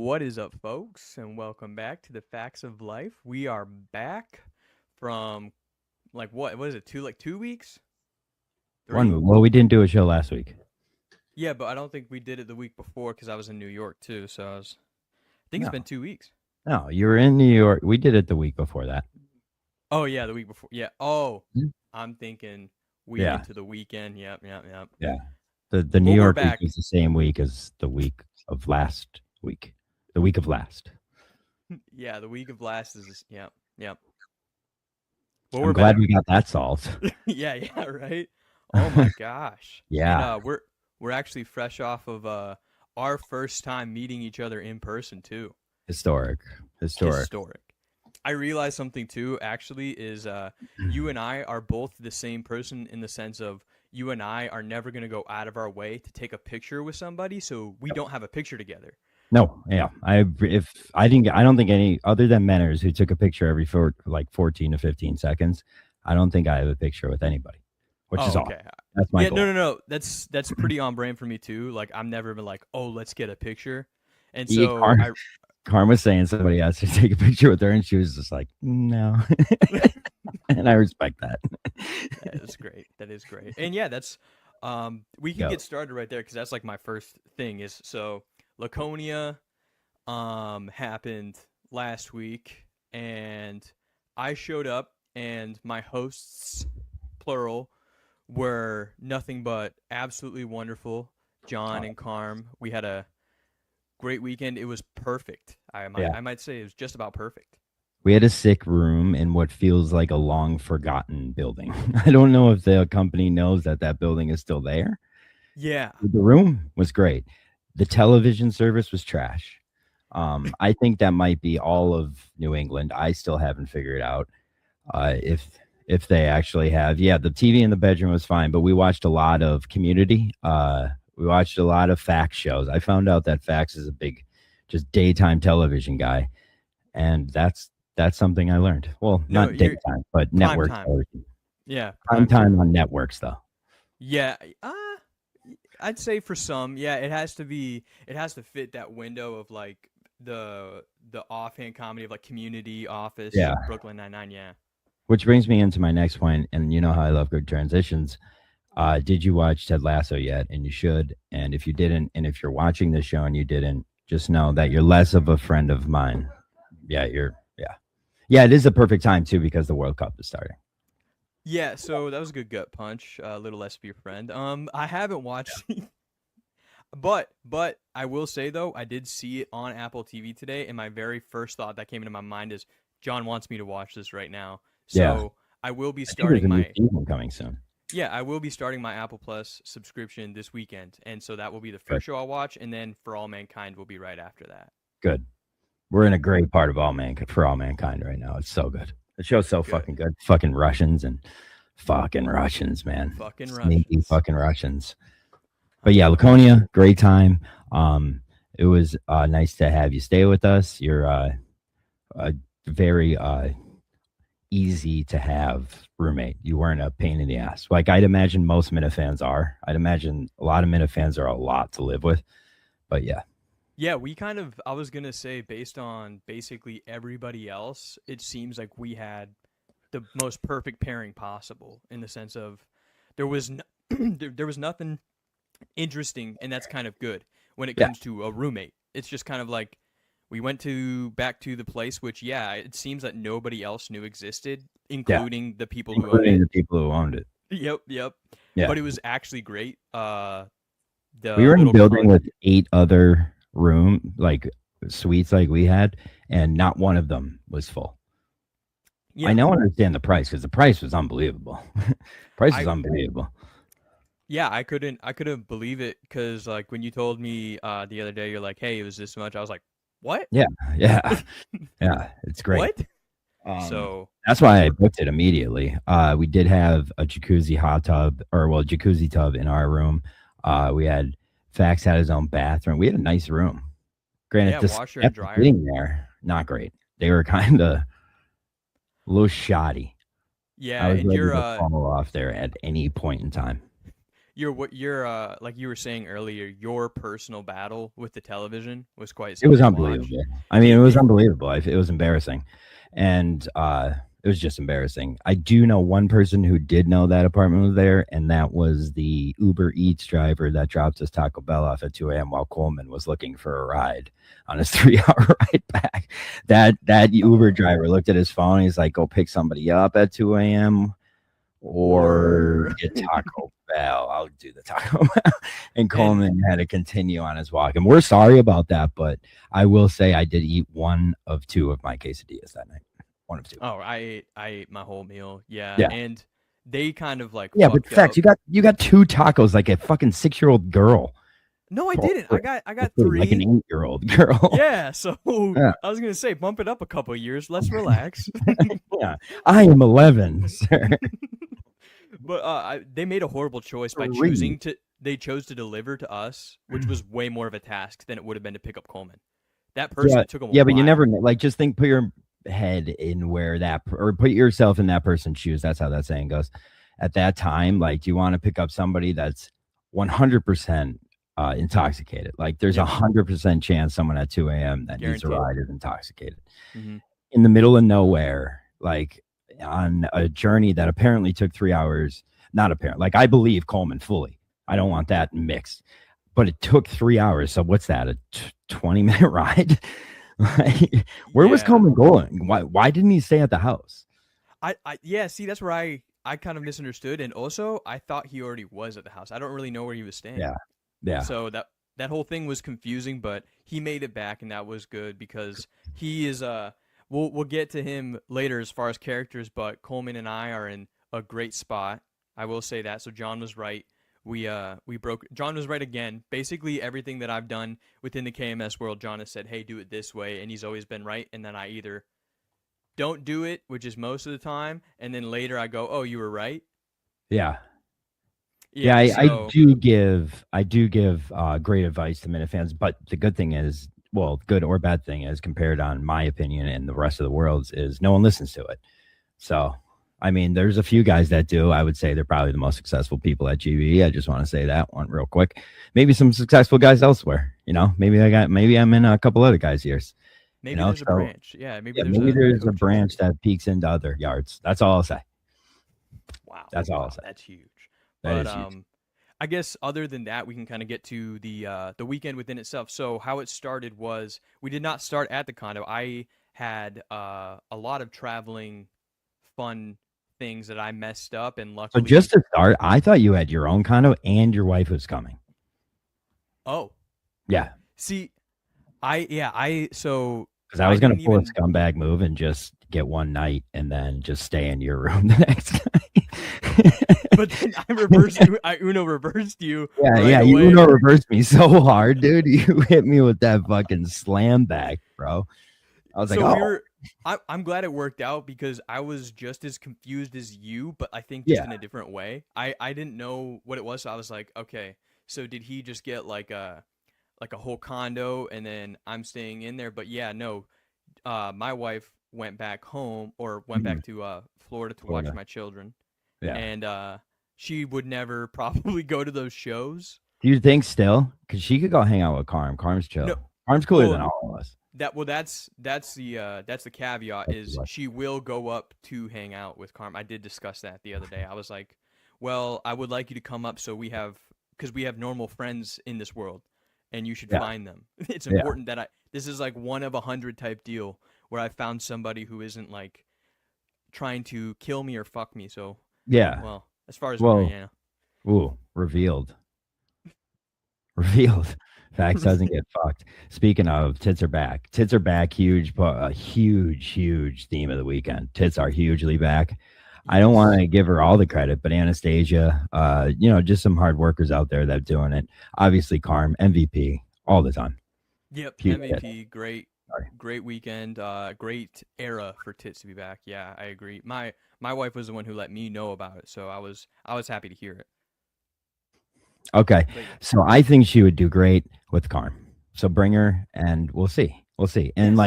What is up, folks, and welcome back to the Facts of Life. We are back from what is it? 2 weeks? Three? Well, we didn't do a show last week. Yeah, but I don't think we did it the week before because I was in New York too. I think it's No, been 2 weeks. no, you were in New York. We did it the week before that. Oh yeah, the week before. Yeah. Oh, Mhm. I'm thinking week Yeah, into the weekend. Yep. yeah. The New Well, we're York week back. was the same week as the week of last week. The week of last. Yeah, the week of last is yep. Well, I'm we're glad back. we got that solved. Yeah, right. Oh my gosh. And Yeah, we're actually fresh off of our first time meeting each other in person too. historic, historic. Historic. I realized something too actually is you and I are both the same person in the sense of you and I are never going to go out of our way to take a picture with somebody so we don't have a picture together. No, yeah. I don't think any other than Menners who took a picture every like 14 to 15 seconds. I don't think I have a picture with anybody, which is Oh, awesome. okay. That's my Yeah, goal. no. That's pretty on brand for me too. Like I'm never been like, "Oh, let's get a picture." And Yeah, so I Carm was saying somebody asked her to take a picture with her, and she was just like, "No," and I respect that. That is great. That is great. And yeah, that's we can Go. get started right there because that's like my first thing is so Laconia happened last week and I showed up and my hosts plural were nothing but absolutely wonderful. John and Carm. We had a great weekend. It was perfect. Yeah, I might say it was just about perfect. we had a sick room in what feels like a long forgotten building. I don't know if the company knows that that building is still there. Yeah. The room was great. The television service was trash. I think that might be all of New England. I still haven't figured out if they actually have. Yeah, the TV in the bedroom was fine, but we watched a lot of Community. We watched a lot of Fax shows. I found out that Fax is a big, just daytime television guy, and that's something I learned. Well, No, not you're daytime, but prime network time. television. Yeah, Prime prime time. time on networks, though. Yeah, I'd say for some, yeah, it has to fit that window of like the offhand comedy of like Community, Office, Yeah. Brooklyn Nine-Nine. Yeah, Which brings me into my next point, and you know how I love good transitions. Did you watch Ted Lasso yet? And you should. And if you didn't, and if you're watching this show and you didn't, just know that you're less of a friend of mine. Yeah. It is a perfect time too because the World Cup is starting. yeah. So that was a good gut punch. A little less be your friend. I haven't watched, but I will say though, I did see it on Apple TV today, and my very first thought that came into my mind is John wants me to watch this right now. Yeah, So I will be I think there's starting a new my season coming soon. Yeah, I will be starting my Apple Plus subscription this weekend, and so that will be the Good, first show I'll watch, and then For All Mankind will be right after that. good. We're in a great part of all mankind for all mankind right now. It's so good. The show's so Good. fucking good. Fucking Russians and fucking Russians, man. Fucking Sneaky Russians. fucking Russians. But yeah, Laconia, great time. It was nice to have you stay with us. You're very easy to have roommate. You weren't a pain in the ass. Like I'd imagine most Minifans are. I'd imagine a lot of Minifans are a lot to live with. But yeah, Yeah, I was going to say, based on basically everybody else, it seems like we had the most perfect pairing possible in the sense of there was no, there was nothing interesting, and that's kind of good when it yeah, comes to a roommate. It's just kind of like we went to back to the place, which yeah, it seems that nobody else knew existed, yeah. including the people who own Including it. the people who owned it. Yep. Yeah. But it was actually great. We The were in a little building con. with 8 other like suites like we had, and not one of them was full. I Yeah, now understand the price because the price was unbelievable. Price was I unbelievable. yeah, I couldn't believe it because like when you told me the other day, you're like, hey, it was this much. I was like, what? Yeah, yeah, yeah. It's great. What? Um, So that's why I booked it immediately. We did have a jacuzzi hot tub, or well, jacuzzi tub in our room. We had Fax had his own bathroom. We had a nice room. Granted, yeah, the washer and steps dryer. getting there not great. They were kind of a little shoddy. Yeah, I was and ready to fall off there at any point in time. your like you were saying earlier, your personal battle with the television was quite It was something to watch. unbelievable. I mean, It, it was it unbelievable. It was embarrassing, and it was just embarrassing. I do know one person who did know that apartment was there, and that was the Uber Eats driver that dropped his Taco Bell off at 2 a.m. while Coleman was looking for a ride on his 3-hour ride back. That Uber driver looked at his phone. He's like, "Go pick somebody up at 2 a.m. or or get Taco Bell. I'll do the Taco Bell." And Coleman had to continue on his walk. And we're sorry about that, but I will say I did eat one of two of my quesadillas that night. One of two. oh, I ate my whole meal. Yeah, Yeah. and they kind of like Yeah, but fucked facts, up. you got two tacos like a fucking 6-year-old girl. No, I For- didn't. I got like an 3. 8-year-old girl. Yeah, so Yeah. I was gonna say bump it up a couple of years. Let's relax. Yeah. I am 11, sir. But they made a horrible choice by 3. choosing to. They chose to deliver to us, which was way more of a task than it would have been to pick up Coleman. That person Yeah, it took them. yeah, but you never know. Like, just think, put your head in where or put yourself in that person's shoes. That's how that saying goes. At that time, like, you want to pick up somebody that's 100% intoxicated. Like, there's a 100% chance someone at 2 a.m. that needs a Guaranteed. ride is intoxicated. Mm-hmm. In the middle of nowhere, like on a journey that apparently took 3 hours. Not apparent. Like, I believe Coleman fully. I don't want that mixed. But it took 3 hours. So what's that? A 20-minute ride? Where was Coleman going? Why didn't he stay at the house? Yeah, see, that's where I kind of misunderstood, and also I thought he already was at the house. I don't really know where he was staying. Yeah. So that whole thing was confusing, but he made it back, and that was good because he is we'll get to him later as far as characters, but Coleman and I are in a great spot. I will say that. So John was right. John was right again. Basically everything that I've done within the KMS world, John has said, "Hey, do it this way," and he's always been right, and then I either don't do it, which is most of the time, and then later I go, "Oh, you were right." Yeah. So, I do give great advice to Minifans, but the good thing is, well, good or bad thing is, compared on my opinion and the rest of the world's, is no one listens to it. So, I mean, there's a few guys that do. I would say they're probably the most successful people at GV. I just want to say that one real quick. Maybe some successful guys elsewhere. Maybe I'm in a couple other guys' ears. Maybe there's a branch. Yeah, maybe there's a branch that peeks into other yards. That's all I'll say. Wow, that's all I'll say. That's huge. That is huge. I guess other than that, we can kind of get to the weekend within itself. So how it started was we did not start at the condo. I had a lot of traveling fun things that I messed up, and luckily. So just to start, I thought you had your own condo and your wife was coming. Oh, yeah. See, so because I was going to pull a scumbag move and just get one night and then just stay in your room the next night. But then I reversed you. I Uno reversed you. Yeah, you Uno reversed me so hard, dude. You hit me with that fucking slam back, bro. I was like, I'm glad it worked out because I was just as confused as you, but I think just in a different way. I didn't know what it was, so I was like, okay, so did he just get like a whole condo and then I'm staying in there? But yeah, no, my wife went back home or went back to Florida to watch my children. Yeah. And she would never probably go to those shows. Do you think still? Because she could go hang out with Carm. Carm's chill. No, Carm's cooler than all of us. That's the caveat is she will go up to hang out with Carm. I did discuss that the other day. I was like, well, I would like you to come up because we have normal friends in this world and you should find them. It's important that this is like 1 of 100 type deal where I found somebody who isn't like trying to kill me or fuck me. So well, as far as ooh, revealed. Facts doesn't get fucked. Speaking of, tits are back. Tits are back. Huge, a huge theme of the weekend. Tits are hugely back. I don't want to give her all the credit, but Anastasia, just some hard workers out there that are doing it. Obviously, Carm, MVP all the time. Yep, huge MVP. Great weekend. Great era for Tits to be back. Yeah, I agree. My wife was the one who let me know about it, so I was happy to hear it. Okay, so I think she would do great with Carm. So bring her, and we'll see. And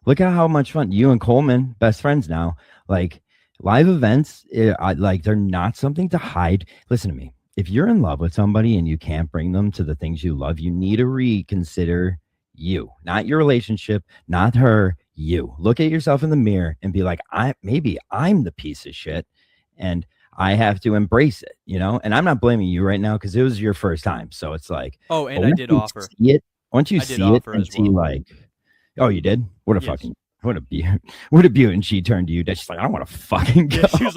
look at how much fun you and Coleman, best friends now. Like live events, they're not something to hide. Listen to me. if you're in love with somebody and you can't bring them to the things you love, you need to reconsider you, not your relationship, not her, you. Look at yourself in the mirror and be like, maybe I'm the piece of shit and I have to embrace it, you know? And I'm not blaming you right now because it was your first time. So it's like, Oh, and I did offer. Once you I did see it offer and as see well. like, oh, you did? What a Yes. fucking what a beaut. And she turned to you. She's like, I don't want to fucking go. Yeah, she was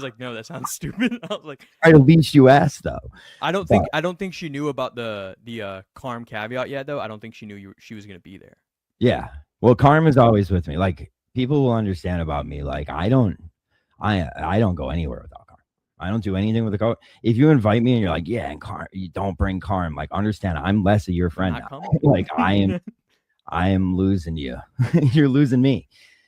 like, no, that sounds stupid. I was like, At least you asked though. I don't think she knew about the Carm caveat yet though. I don't think she knew she was gonna be there. Yeah. Well, Carm is always with me. Like people will understand about me. Like I don't go anywhere without Carm. I don't do anything with the car. If you invite me and you're like, yeah, and Carm, you don't bring Carm. Like understand, I'm less of your friend now. Like I am losing you. You're losing me.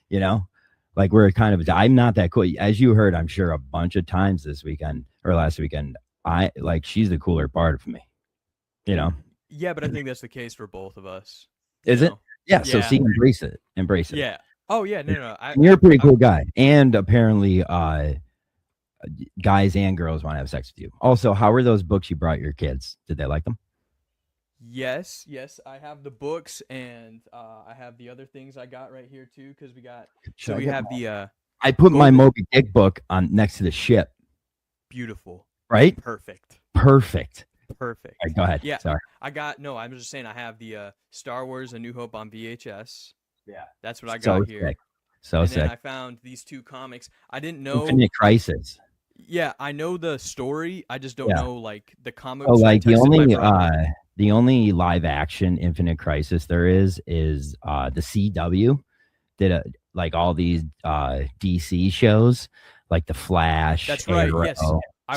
You know, like we're kind of. I'm not that cool. As you heard, I'm sure a bunch of times this weekend or last weekend. She's the cooler part of me. You know. Yeah, but I think that's the case for both of us. Is it? Yeah. So see, embrace it. Embrace it. Yeah. Oh yeah. No. You're a pretty cool guy, and apparently, guys and girls want to have sex with you. Also, how were those books you brought your kids? Did they like them? Yes. I have the books, and I have the other things I got right here too, because we got. I put my Moby Dick book on next to the ship. Beautiful. Right. Perfect. All right, go ahead. Yeah. Sorry. I'm just saying I have the Star Wars: A New Hope on VHS. Yeah. That's what I got here. Sick. So sick. Then I found these two comics. I didn't know Infinite Crisis. Yeah, I know the story. I just don't know like the comic. Oh, like the only live action Infinite Crisis there is the CW did like all these DC shows like the Flash. That's right. Arrow. Yes.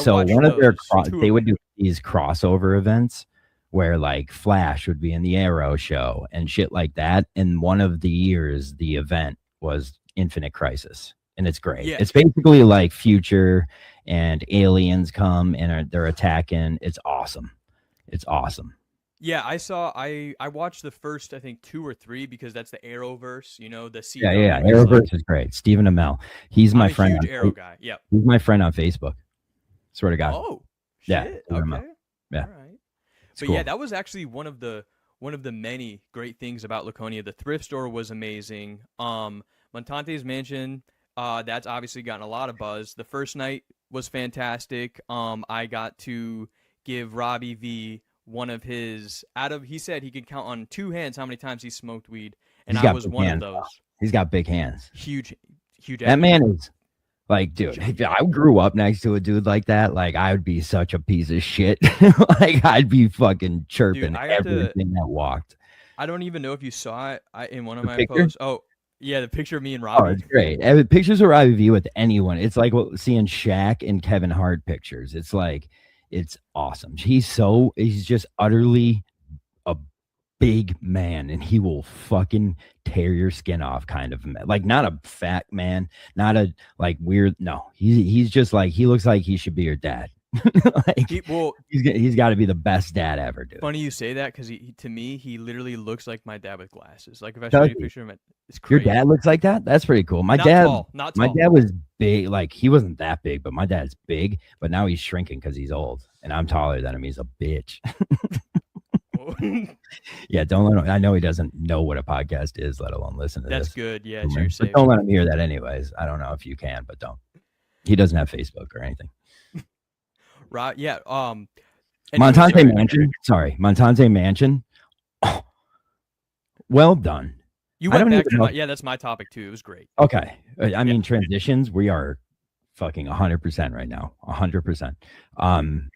So one of their they would do these crossover events where like Flash would be in the Arrow show and shit like that. And one of the years the event was Infinite Crisis. And it's great. Yeah. It's basically like future and aliens come and they're attacking. It's awesome. Yeah, I watched the first, I think 2 or 3 because that's the Arrowverse, you know, the CW. Yeah. Arrowverse is great. Stephen Amell. He's my friend. Huge Arrow guy. Yeah. He's my friend on Facebook. Swear to God. Oh, shit. Yeah. Okay. Yeah. All right. But cool. Yeah, that was actually one of the many great things about Laconia. The thrift store was amazing. Montante's Mansion, that's obviously gotten a lot of buzz. The first night was fantastic. I got to give Robbie V one of his he said he could count on 2 hands how many times he smoked weed, and I was one of those. He's got big hands. Huge. That man is like, dude, if I grew up next to a dude like that, like I would be such a piece of shit. Like I'd be fucking chirping everything that walked. I don't even know if you saw it in one of my posts. Oh, yeah, the picture of me and Robbie. Oh, it's great. Pictures of Robbie V with anyone. It's like seeing Shaq and Kevin Hart pictures. It's like, it's awesome. He's just utterly a big man, and he will fucking tear your skin off kind of man. Like not a fat man, not a like weird. No, he's just like, he looks like he should be your dad. Like, he's got to be the best dad ever, dude. Funny you say that because to me he literally looks like my dad with glasses. Like if I show you a picture of him, it's crazy. Your dad looks like that? That's pretty cool. Not tall. My dad was big. Like he wasn't that big, but my dad's big. But now he's shrinking because he's old, and I'm taller than him. He's a bitch. Yeah, don't let him. I know he doesn't know what a podcast is, let alone listen to this. That's good. Yeah, it's your don't let him hear that anyways. I don't know if you can, but don't. He doesn't have Facebook or anything. Right. Yeah. Montante Mansion. Sorry, Montante Mansion. Oh, well done. You went back to that's my topic too. It was great. Okay. I mean, transitions. We are fucking 100% right now. 100%.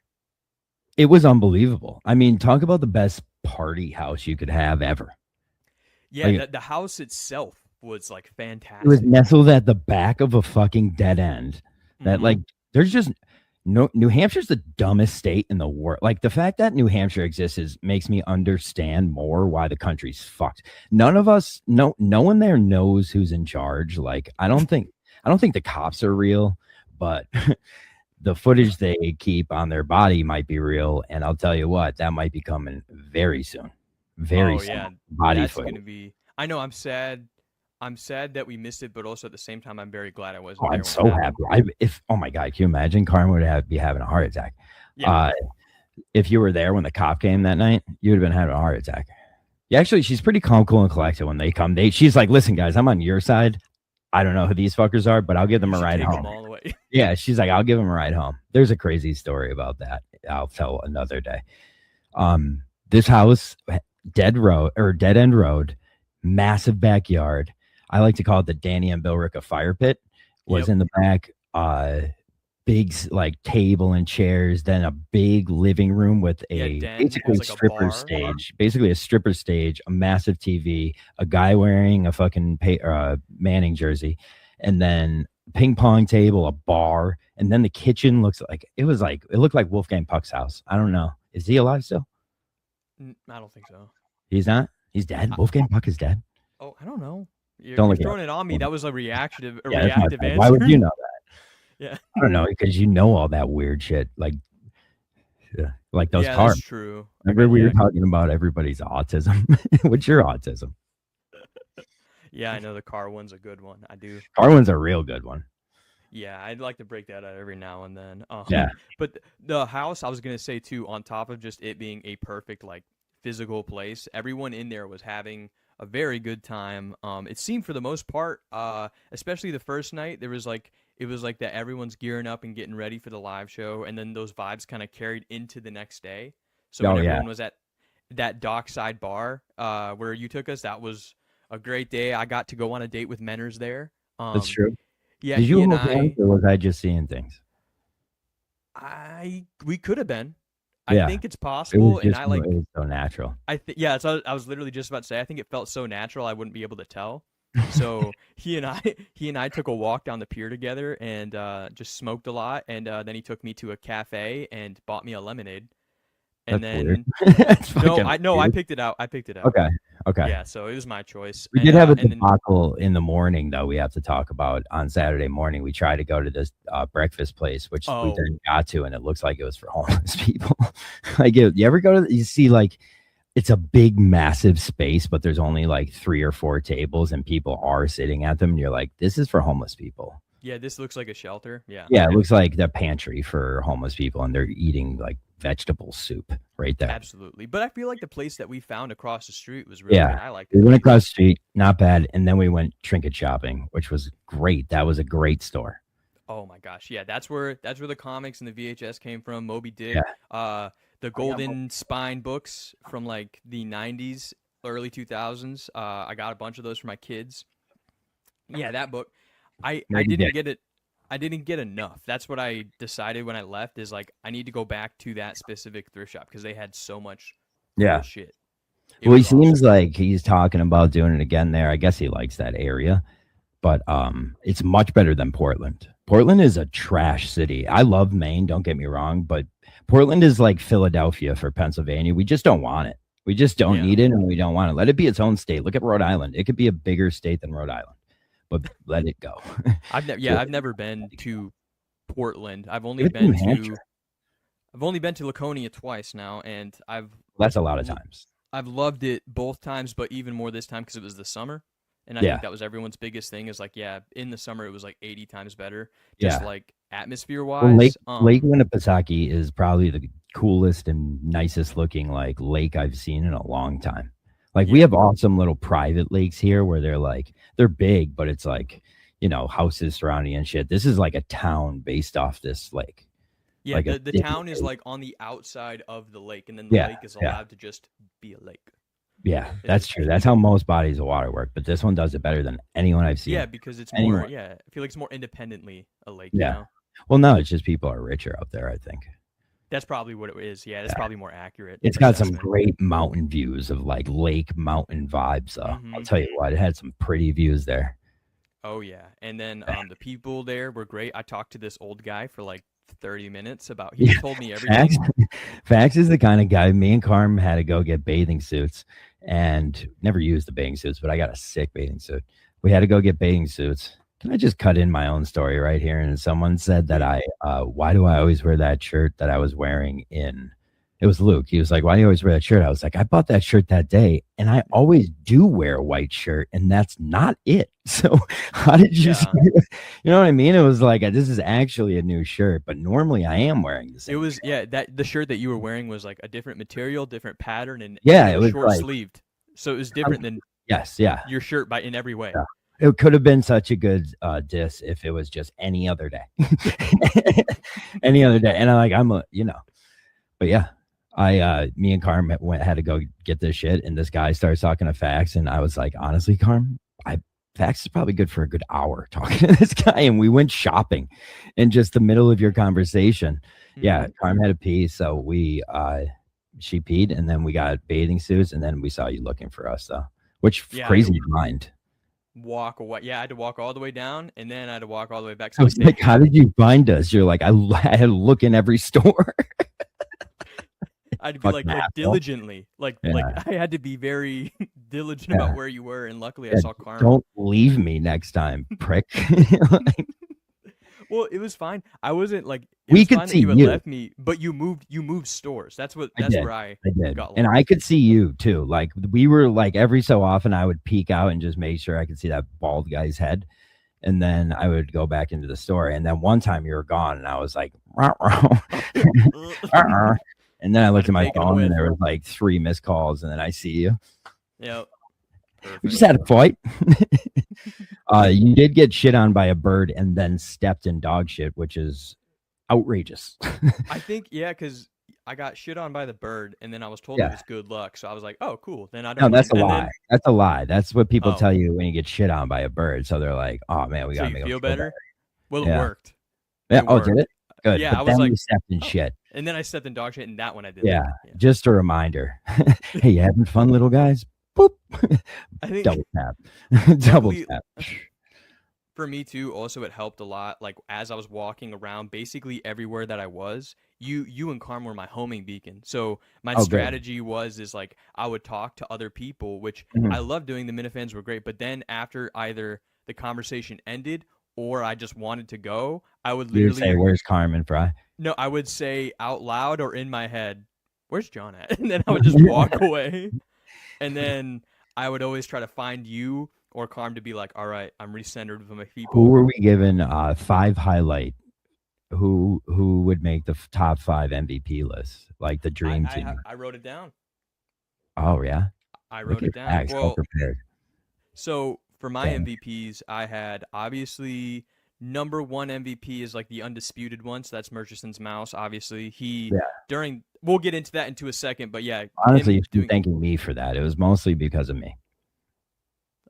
It was unbelievable. I mean, talk about the best party house you could have ever. Yeah, like, the house itself was like fantastic. It was nestled at the back of a fucking dead end. That like, there's just no. New Hampshire's the dumbest state in the world. Like the fact that New Hampshire exists makes me understand more why the country's fucked. None of us, no one there knows who's in charge. Like I don't think the cops are real, but the footage they keep on their body might be real. And I'll tell you what, that might be coming very soon. Very soon. Yeah, body that's footage. Gonna be. I know. I'm sad. I'm sad that we missed it, but also at the same time, I'm very glad I Oh, wasn't there I'm when so it happened. happy. Oh my God, can you imagine Carmen would be having a heart attack? Yeah. Uh, if you were there when the cop came that night, you would have been having a heart attack. Yeah, actually, she's pretty calm, cool, and collected when they come. She's like, listen, guys, I'm on your side. I don't know who these fuckers are, but I'll give them You a should ride take them home. all the way. Yeah, she's like, I'll give them a ride home. There's a crazy story about that. I'll tell another day. This house, dead end road, massive backyard. I like to call it the Danny and Bill Ricca fire pit. Was Yep. in the back. Big like table and chairs, then a big living room with a Den. It basically was like a stripper bar. stage, basically a stripper stage, a massive TV, a guy wearing a fucking Manning jersey, and then ping pong table, a bar, and then the kitchen it looked like Wolfgang Puck's house. I don't know. Is he alive still? I don't think so. He's not. He's dead. Wolfgang Puck is dead. Oh, I don't know. You're Don't look throwing it on me. That was a reactive Yeah, answer. why would you know that? Yeah. I don't know, because you know all that weird shit, like those Yeah, cars. that's true. Remember we were talking about everybody's autism? What's your autism? Yeah, I know the car one's a good one. I do. Car one's a real good one. Yeah, I'd like to break that out every now and then. Yeah. But the house, I was gonna say too, on top of just it being a perfect like physical place, everyone in there was having a very good time. It seemed for the most part, especially the first night, it was like that everyone's gearing up and getting ready for the live show, and then those vibes kind of carried into the next day. So when everyone was at that dockside bar where you took us, that was a great day. I got to go on a date with Menners there. That's true. Yeah, did you hold hands, or was I just seeing things? We could have been. Yeah. I think it's possible, it was so natural. So I was literally just about to say, I think it felt so natural I wouldn't be able to tell. So he and I took a walk down the pier together and just smoked a lot, and then he took me to a cafe and bought me a lemonade. And That's then weird. I picked it out. Okay. Yeah, so it was my choice. We did have a debacle in the morning, though. We have to talk about on Saturday morning. We tried to go to this breakfast place, which we then got to, and it looks like it was for homeless people. You ever go to? You see, it's a big, massive space, but there's only like 3 or 4 tables, and people are sitting at them. And you're like, this is for homeless people. Yeah, this looks like a shelter. Yeah. Yeah, it looks like the pantry for homeless people, and they're eating like vegetable soup right there. Absolutely. But I feel like the place that we found across the street was really good. I liked it. We went across the street, not bad, and then we went trinket shopping, which was great. That was a great store. Oh my gosh. Yeah, that's where the comics and the VHS came from. Moby Dick. The Golden Spine books from like the 90s, early 2000s. I got a bunch of those for my kids. Yeah, that book. I didn't get it. I didn't get enough. That's what I decided when I left, is like I need to go back to that specific thrift shop because they had so much shit. Well, he seems like he's talking about doing it again there. I guess he likes that area, but it's much better than Portland. Portland is a trash city. I love Maine, don't get me wrong, but Portland is like Philadelphia for Pennsylvania. We just don't want it. We just don't need it, and we don't want it. Let it be its own state. Look at Rhode Island. It could be a bigger state than Rhode Island, but let it go. I've never been to Portland. I've only been to Laconia twice now, and that's a lot of times. I've loved it both times, but even more this time because it was the summer. And I think that was everyone's biggest thing is like, in the summer, it was like 80 times better. Just like atmosphere wise. Well, Lake Winnipesaukee is probably the coolest and nicest looking like lake I've seen in a long time. Like we have awesome little private lakes here where they're big, but it's like, houses surrounding and shit. This is like a town based off this lake. Yeah, like the town is like on the outside of the lake, and then the lake is allowed to just be a lake. Yeah, that's true. That's how most bodies of water work, but this one does it better than anyone I've seen. Yeah, because it's more. Yeah, I feel like it's more independently a lake. Yeah. Well, no, it's just people are richer out there, I think. That's probably what it is. Yeah, that's probably more accurate. It's got some great mountain views of like lake mountain vibes. I'll tell you what, it had some pretty views there. Oh yeah, and then the people there were great. I talked to this old guy for like 30 minutes about. He told me everything. Fax is the kind of guy. Me and Carm had to go get bathing suits, and never used the bathing suits, but I got a sick bathing suit. We had to go get bathing suits. Can I just cut in my own story right here? And someone said that why do I always wear that shirt that I was wearing in It was Luke. He was like, "Why do you always wear that shirt?" I was like, "I bought that shirt that day, and I always do wear a white shirt, and that's not it." So how did you say it? You know what I mean? It was like, this is actually a new shirt, but normally I am wearing the same. It was shirt. that the shirt that you were wearing was like a different material, different pattern, and Yeah, it it was was short like sleeved, in different than yes, yeah. your shirt in every way. Yeah. It could have been such a good diss if it was just any other day. Any other day. And but yeah. Me and Carm had to go get this shit, and this guy starts talking to Fax, and I was like, honestly, Carm, Fax is probably good for a good hour talking to this guy, and we went shopping in just the middle of your conversation. Yeah, Carm had a pee, so she peed, and then we got bathing suits, and then we saw you looking for us, though, which crazy mind. Walk away. Yeah, I had to walk all the way down, and then I had to walk all the way back. So I was like, how did you find us? You're like, I had to look in every store. I'd be like diligently, like I had to be very diligent about where you were, and luckily I saw Carm. Don't leave me next time, prick. Well, it was fine. I wasn't like we could see you had you. left me, but you moved stores. That's where I did. got lost. And I could see you too. Like we were like every so often I would peek out and just make sure I could see that bald guy's head. And then I would go back into the store. And then one time you were gone, and I was like, and then I looked at my phone, and there was like 3 missed calls, and then I see you. Yep. We just had a fight. You did get shit on by a bird and then stepped in dog shit, which is outrageous. I think, because I got shit on by the bird, and then I was told it was good luck. So I was like, oh, cool. Then I don't. No, that's a lie. That's a lie. That's what people tell you when you get shit on by a bird. So they're like, oh, man, we got to make them feel better. Well, it worked. Yeah. Oh, did it? Good. Yeah, but I was like, you stepped in shit. And then I stepped in dog shit, and that one I did. Yeah. Just a reminder. Hey, you having fun, little guys? Boop. I think double tap. Double tap. For me too, also it helped a lot. Like as I was walking around, basically everywhere that I was, you and Carm were my homing beacon. So my strategy is like I would talk to other people, which I love doing. The Minifans were great, but then after either the conversation ended or I just wanted to go, I would literally say, "Where's Carmen Fry?" No, I would say out loud or in my head, "Where's John at?" And then I would just walk away. And then I would always try to find you or Carm to be like, all right, I'm recentered with my people. Who were we given 5 highlight? Who would make the top 5 MVP list? Like the dream team. I wrote it down. Oh yeah, I wrote it down. Well, prepared. So for my MVPs, I had obviously number 1 MVP is like the undisputed one. So that's Murchison's mouse. Obviously, we'll get into that into a second, but yeah. Honestly, you've been thanking me for that. It was mostly because of me.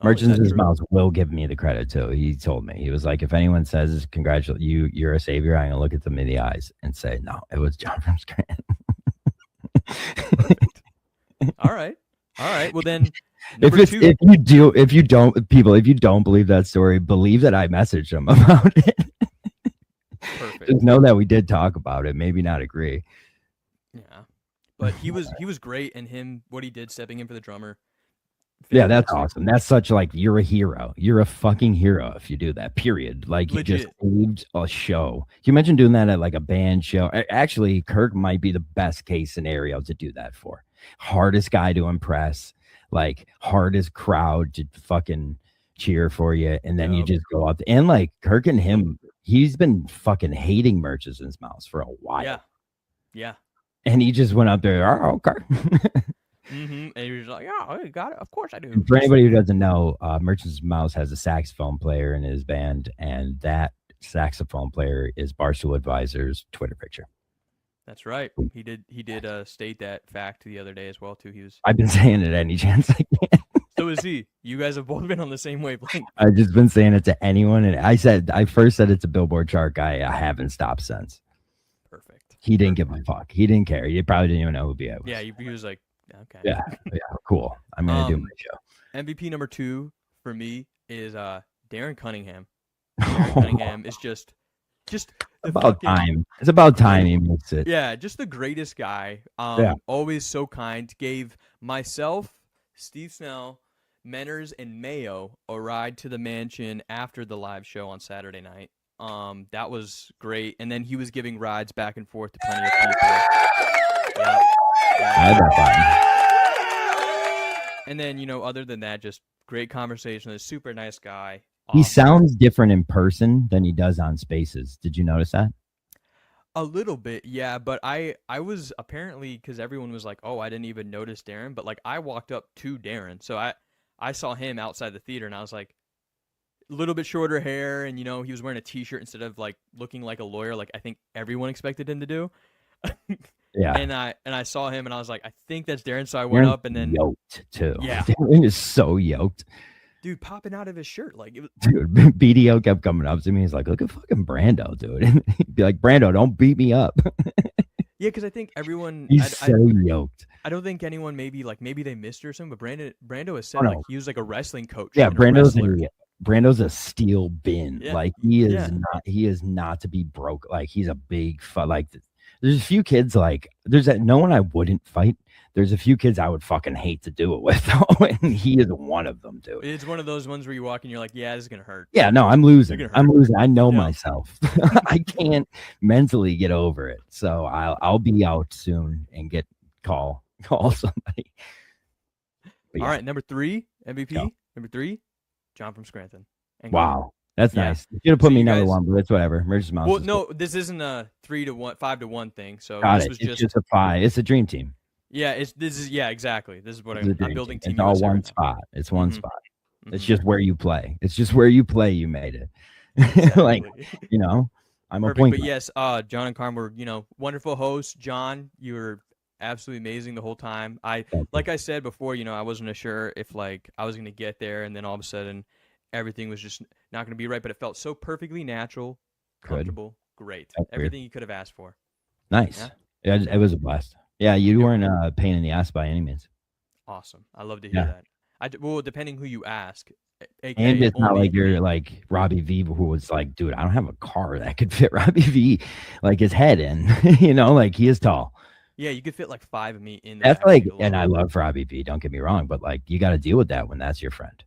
Murchison's mouse will give me the credit too. He told me, he was like, if anyone says congratulate you, you're a savior, I'm gonna look at them in the eyes and say, no, it was John from Scranton. All right. Well then, if you don't believe that story, believe that I messaged him about it. Perfect. Just know that we did talk about it. Maybe not agree. Yeah, but he was great, and what he did stepping in for the drummer. Yeah, that's awesome. That's such like you're a hero. You're a fucking hero if you do that. Period. Like you just saved a show. Can you imagine doing that at like a band show? Actually, Kirk might be the best case scenario to do that for. Hardest guy to impress, like hardest crowd to fucking cheer for you, and then you just go up and like Kirk and him. He's been fucking hating Murchison's mouse for a while. Yeah. And he just went up there. Oh, okay. And he was like, "Yeah, I got it. Of course I do." And for anybody who doesn't know, Murchison's mouse has a saxophone player in his band, and that saxophone player is Barstool Advisor's Twitter picture. That's right. He did state that fact the other day as well too. I've been saying it any chance I can. So is he. You guys have both been on the same wavelength. I've just been saying it to anyone, and I first said it's a Billboard chart guy. I haven't stopped since. Perfect. He didn't give a fuck. He didn't care. He probably didn't even know who B.I. was. Yeah, he was like, okay. Yeah, cool. I'm gonna do my show. MVP number 2 for me is Darren Cunningham. Darren Cunningham is just about time. It's about time he makes it. Yeah, just the greatest guy. Always so kind. Gave myself, Steve Snell, Menners, and Mayo a ride to the mansion after the live show on Saturday night. That was great. And then he was giving rides back and forth to plenty of people. Yeah. I had that button. And then, other than that, just great conversation. A super nice guy. He Awesome. sounds different in person than he does on Spaces. Did you notice that? A little bit, yeah. But I was apparently, because everyone was like, "Oh, I didn't even notice Darren," but like I walked up to Darren, so I saw him outside the theater, and I was like, a little bit shorter hair, and he was wearing a t-shirt instead of like looking like a lawyer, like I think everyone expected him to do. Yeah. And I saw him, and I was like, I think that's Darren. So I went up, and then yoked too. Yeah. Darren is so yoked. Dude, popping out of his shirt, like it was. Dude, BDO kept coming up to me. He's like, "Look at fucking Brando, dude." And he'd be like, "Brando, don't beat me up." Yeah, because I think everyone. He's so yoked. I don't think anyone maybe they missed it or something, but Brando has said Oh, no. like he was like a wrestling coach. Yeah, and a wrestler. Brando's a steel bin. Yeah. Like he is not to be broke. Like he's a big like there's a few kids like no one I wouldn't fight. There's a few kids I would fucking hate to do it with, and he is one of them, dude. It's one of those ones where you walk and you're like, yeah, this is gonna hurt. Yeah, no, I'm losing. I know myself. I can't mentally get over it. So I'll be out soon and call somebody. All right, number 3 MVP. Go. Number 3, John from Scranton. Wow. That's nice. You should have put me number 1, but it's whatever. Well, no, this isn't a 3-1, 5-1 thing. So this was just a 5. It's a dream team. Yeah, exactly. This is what I'm building. Team it's all one spot. It's one spot. It's just where you play. It's just where you play. You made it. Exactly. Like I'm perfect, a point. But yes, John and Carm were wonderful hosts. John, you were absolutely amazing the whole time. Like I said before, I wasn't sure if like I was gonna get there, and then all of a sudden everything was just not gonna be right. But it felt so perfectly natural, comfortable, great. Everything you could have asked for. Nice. Yeah, it was a blast. Yeah, you weren't a pain in the ass by any means. Awesome. I love to hear that. Well, depending who you ask. And it's not like you're like Robbie V, who was like, dude, I don't have a car that could fit Robbie V, like his head in, like he is tall. Yeah, you could fit like 5 of me in. That's like, and I love Robbie V, don't get me wrong, but like you got to deal with that when that's your friend.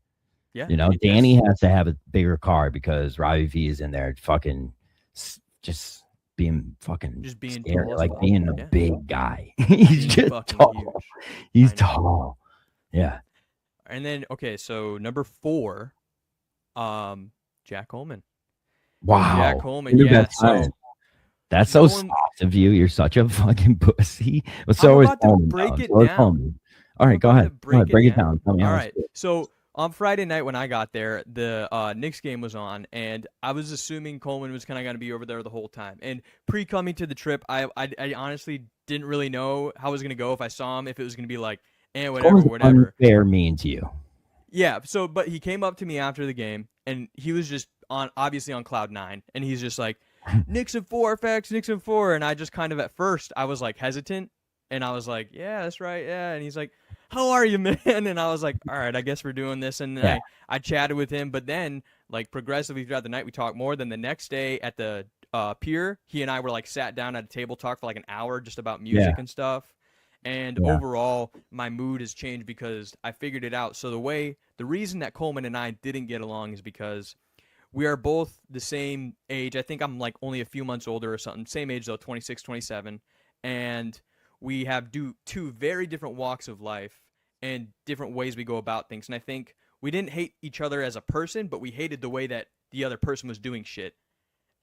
Yeah. Danny has to have a bigger car because Robbie V is in there fucking just being scary, like being a big guy. He's just tall. Huge. He's tall. Yeah. And then so number 4, Jack Coleman. Wow. Jack Coleman. Yeah. That's so soft of you. You're such a fucking pussy. But so is Coleman. Break it down. All right, go ahead. Break it down. Tell me all right. So on Friday night when I got there, the Knicks game was on, and I was assuming Coleman was kind of going to be over there the whole time. And pre-coming to the trip, I honestly didn't really know how it was going to go, if I saw him, if it was going to be like, whatever. Unfair mean to you. Yeah, but he came up to me after the game, and he was just obviously on cloud 9, and he's just like, Knicks in 4, Facts, Knicks in 4, and I just kind of at first, I was like hesitant, and I was like, yeah, that's right, yeah, and he's like, how are you, man? And I was like, all right, I guess we're doing this. And then I chatted with him, but then like progressively throughout the night, we talked more. Then the next day at the pier, he and I were like sat down at a table talk for like an hour just about music and stuff. And overall, my mood has changed because I figured it out. So the reason that Coleman and I didn't get along is because we are both the same age. I think I'm like only a few months older or something. Same age though, 26, 27. And we have two very different walks of life and different ways we go about things. And I think we didn't hate each other as a person, but we hated the way that the other person was doing shit.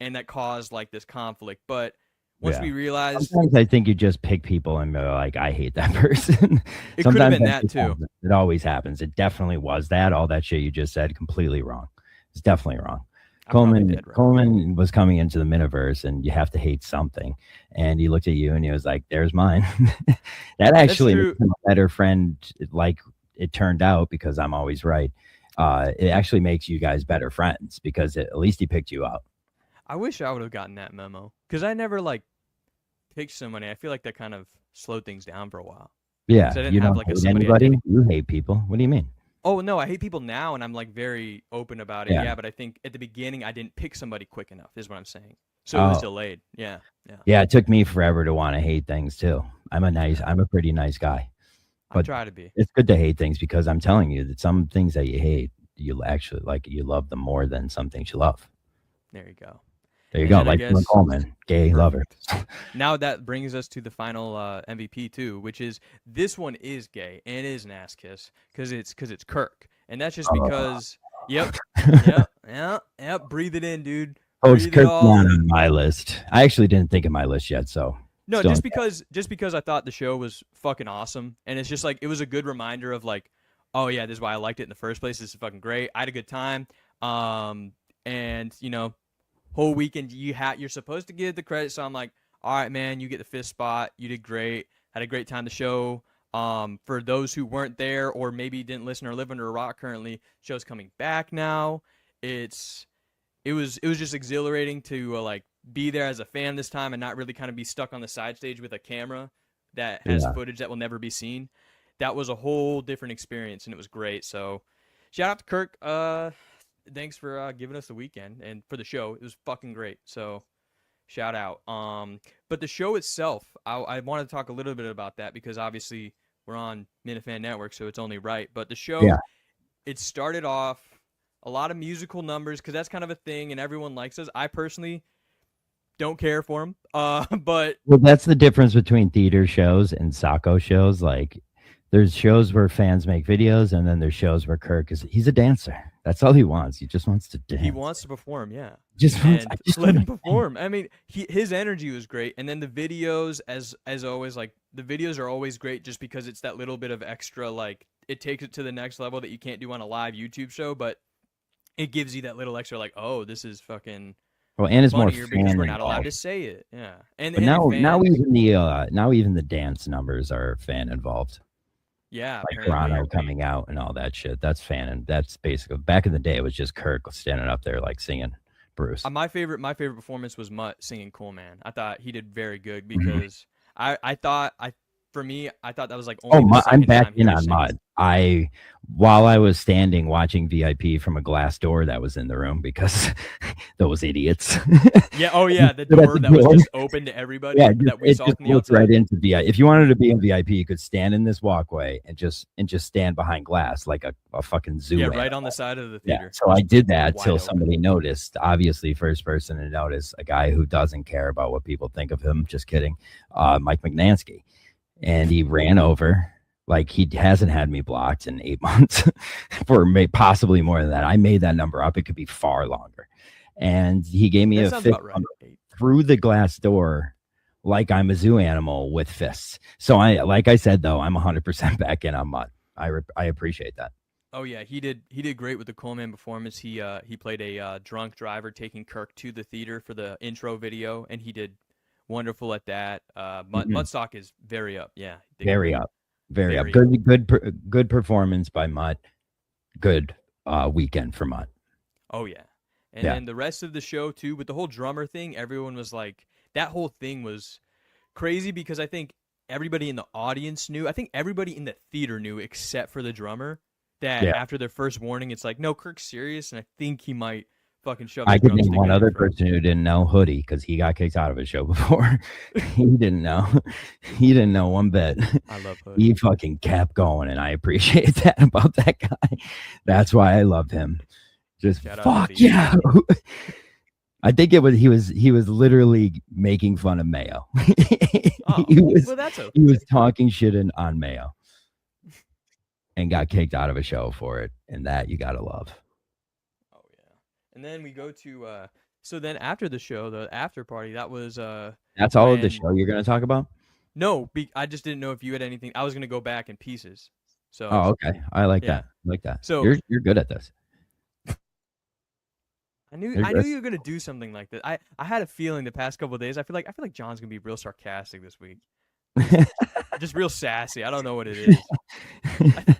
And that caused like this conflict. But once we realized... Sometimes I think you just pick people and go like, I hate that person. It could have been that too. It always happens. It definitely was that. All that shit you just said, completely wrong. It's definitely wrong. Coleman was coming into the Miniverse, and you have to hate something. And he looked at you and he was like, there's mine. That actually makes him a better friend, like it turned out, because I'm always right. It actually makes you guys better friends because at least he picked you up. I wish I would have gotten that memo because I never like picked somebody. I feel like that kind of slowed things down for a while. Yeah. You don't hate anybody? You hate people? What do you mean? Oh, no, I hate people now, and I'm, like, very open about it. Yeah, but I think at the beginning I didn't pick somebody quick enough is what I'm saying. So it was delayed. Yeah. Yeah, it took me forever to want to hate things, too. I'm a pretty nice guy. But I try to be. It's good to hate things because I'm telling you that some things that you hate, you actually, like, you love them more than some things you love. There you go. There you go. And I Like guess Coleman, gay lover. perfect. Now that brings us to the final MVP too, which is this one is gay and is an ass kiss because it's Kirk, and that's just because. Yep, yep. Breathe it in, dude. Folks, Breathe it Kirk's all not in. on my list. I actually didn't think of my list yet, so No, still. just because I thought the show was fucking awesome, and it's just like it was a good reminder of like, oh yeah, this is why I liked it in the first place. This is fucking great. I had a good time. And whole weekend you're supposed to give the credit, so I'm like, all right, man, you get the fifth spot. You did great. Had a great time. The show. For those who weren't there or maybe didn't listen or live under a rock currently, show's coming back now. It was just exhilarating to like be there as a fan this time and not really kind of be stuck on the side stage with a camera that has footage that will never be seen. That was a whole different experience and it was great. So shout out to Kirk. Thanks for giving us the weekend and for the show. It was fucking great. So shout out. But the show itself, I wanted to talk a little bit about that because obviously we're on Minifan Network, so it's only right. But the show, it started off a lot of musical numbers because that's kind of a thing and everyone likes us. I personally don't care for them. But well, that's the difference between theater shows and Sacco shows. Like, there's shows where fans make videos, and then there's shows where he's a dancer. That's all he wants. He just wants to dance. He wants to perform, yeah. Just let him perform. I mean, his energy was great, and then the videos, as always, like the videos are always great, just because it's that little bit of extra, like it takes it to the next level that you can't do on a live YouTube show, but it gives you that little extra, like, oh, this is fucking. Well, and it's more because we're not allowed to say it, yeah. And now even the dance numbers are fan involved. Yeah, like Toronto coming out and all that shit. That's fan, and that's basically back in the day. It was just Kirk standing up there like singing Bruce. My favorite performance was Mutt singing "Cool Man." I thought he did very good because I thought that was like only I'm back in on Mutt. While I was standing watching VIP from a glass door that was in the room because those idiots. Yeah. Oh yeah, the door that was just open to everybody. Yeah, that we saw from the outside. Right into VIP. If you wanted to be in VIP, you could stand in this walkway and just stand behind glass like a fucking zoo. Yeah, right on the side of the theater. Yeah, so I did that till somebody noticed. Obviously, first person to notice, a guy who doesn't care about what people think of him. Just kidding, Mike McNansky. And he ran over, like he hasn't had me blocked in 8 months for possibly more than that. I made that number up. It could be far longer. And he gave me a fist through the glass door like I'm a zoo animal with fists. So like I said, though, I'm 100% back in on Mutt. I appreciate that. Oh yeah, he did great with the Coleman performance. He played a drunk driver taking Kirk to the theater for the intro video, and he did wonderful at that. Muttstock is very up. Yeah. Very up. Good performance by Mutt. Good weekend for Mutt. Oh, yeah. And then the rest of the show, too, with the whole drummer thing, everyone was like, that whole thing was crazy because I think everybody in the audience knew. I think everybody in the theater knew except for the drummer that after their first warning, it's like, no, Kirk's serious. And I think he might fucking shove. I could name one other person who didn't know, Hoodie, because he got kicked out of a show before. He didn't know. He didn't know one bit. I love Hoodie. He fucking kept going, and I appreciate that about that guy. That's why I loved him. Just fuck yeah. I think he was literally making fun of Mayo. He was talking shit on Mayo, and got kicked out of a show for it, and that you gotta love. And then we go to so then after the show, the after party, that was that's all of the show you're gonna talk about? No, I just didn't know if you had anything. I was gonna go back in pieces. So okay. I like that. I like that. So you're good at this. I knew you were gonna do something like that. I had a feeling the past couple of days. I feel like John's gonna be real sarcastic this week. Just real sassy. I don't know what it is. I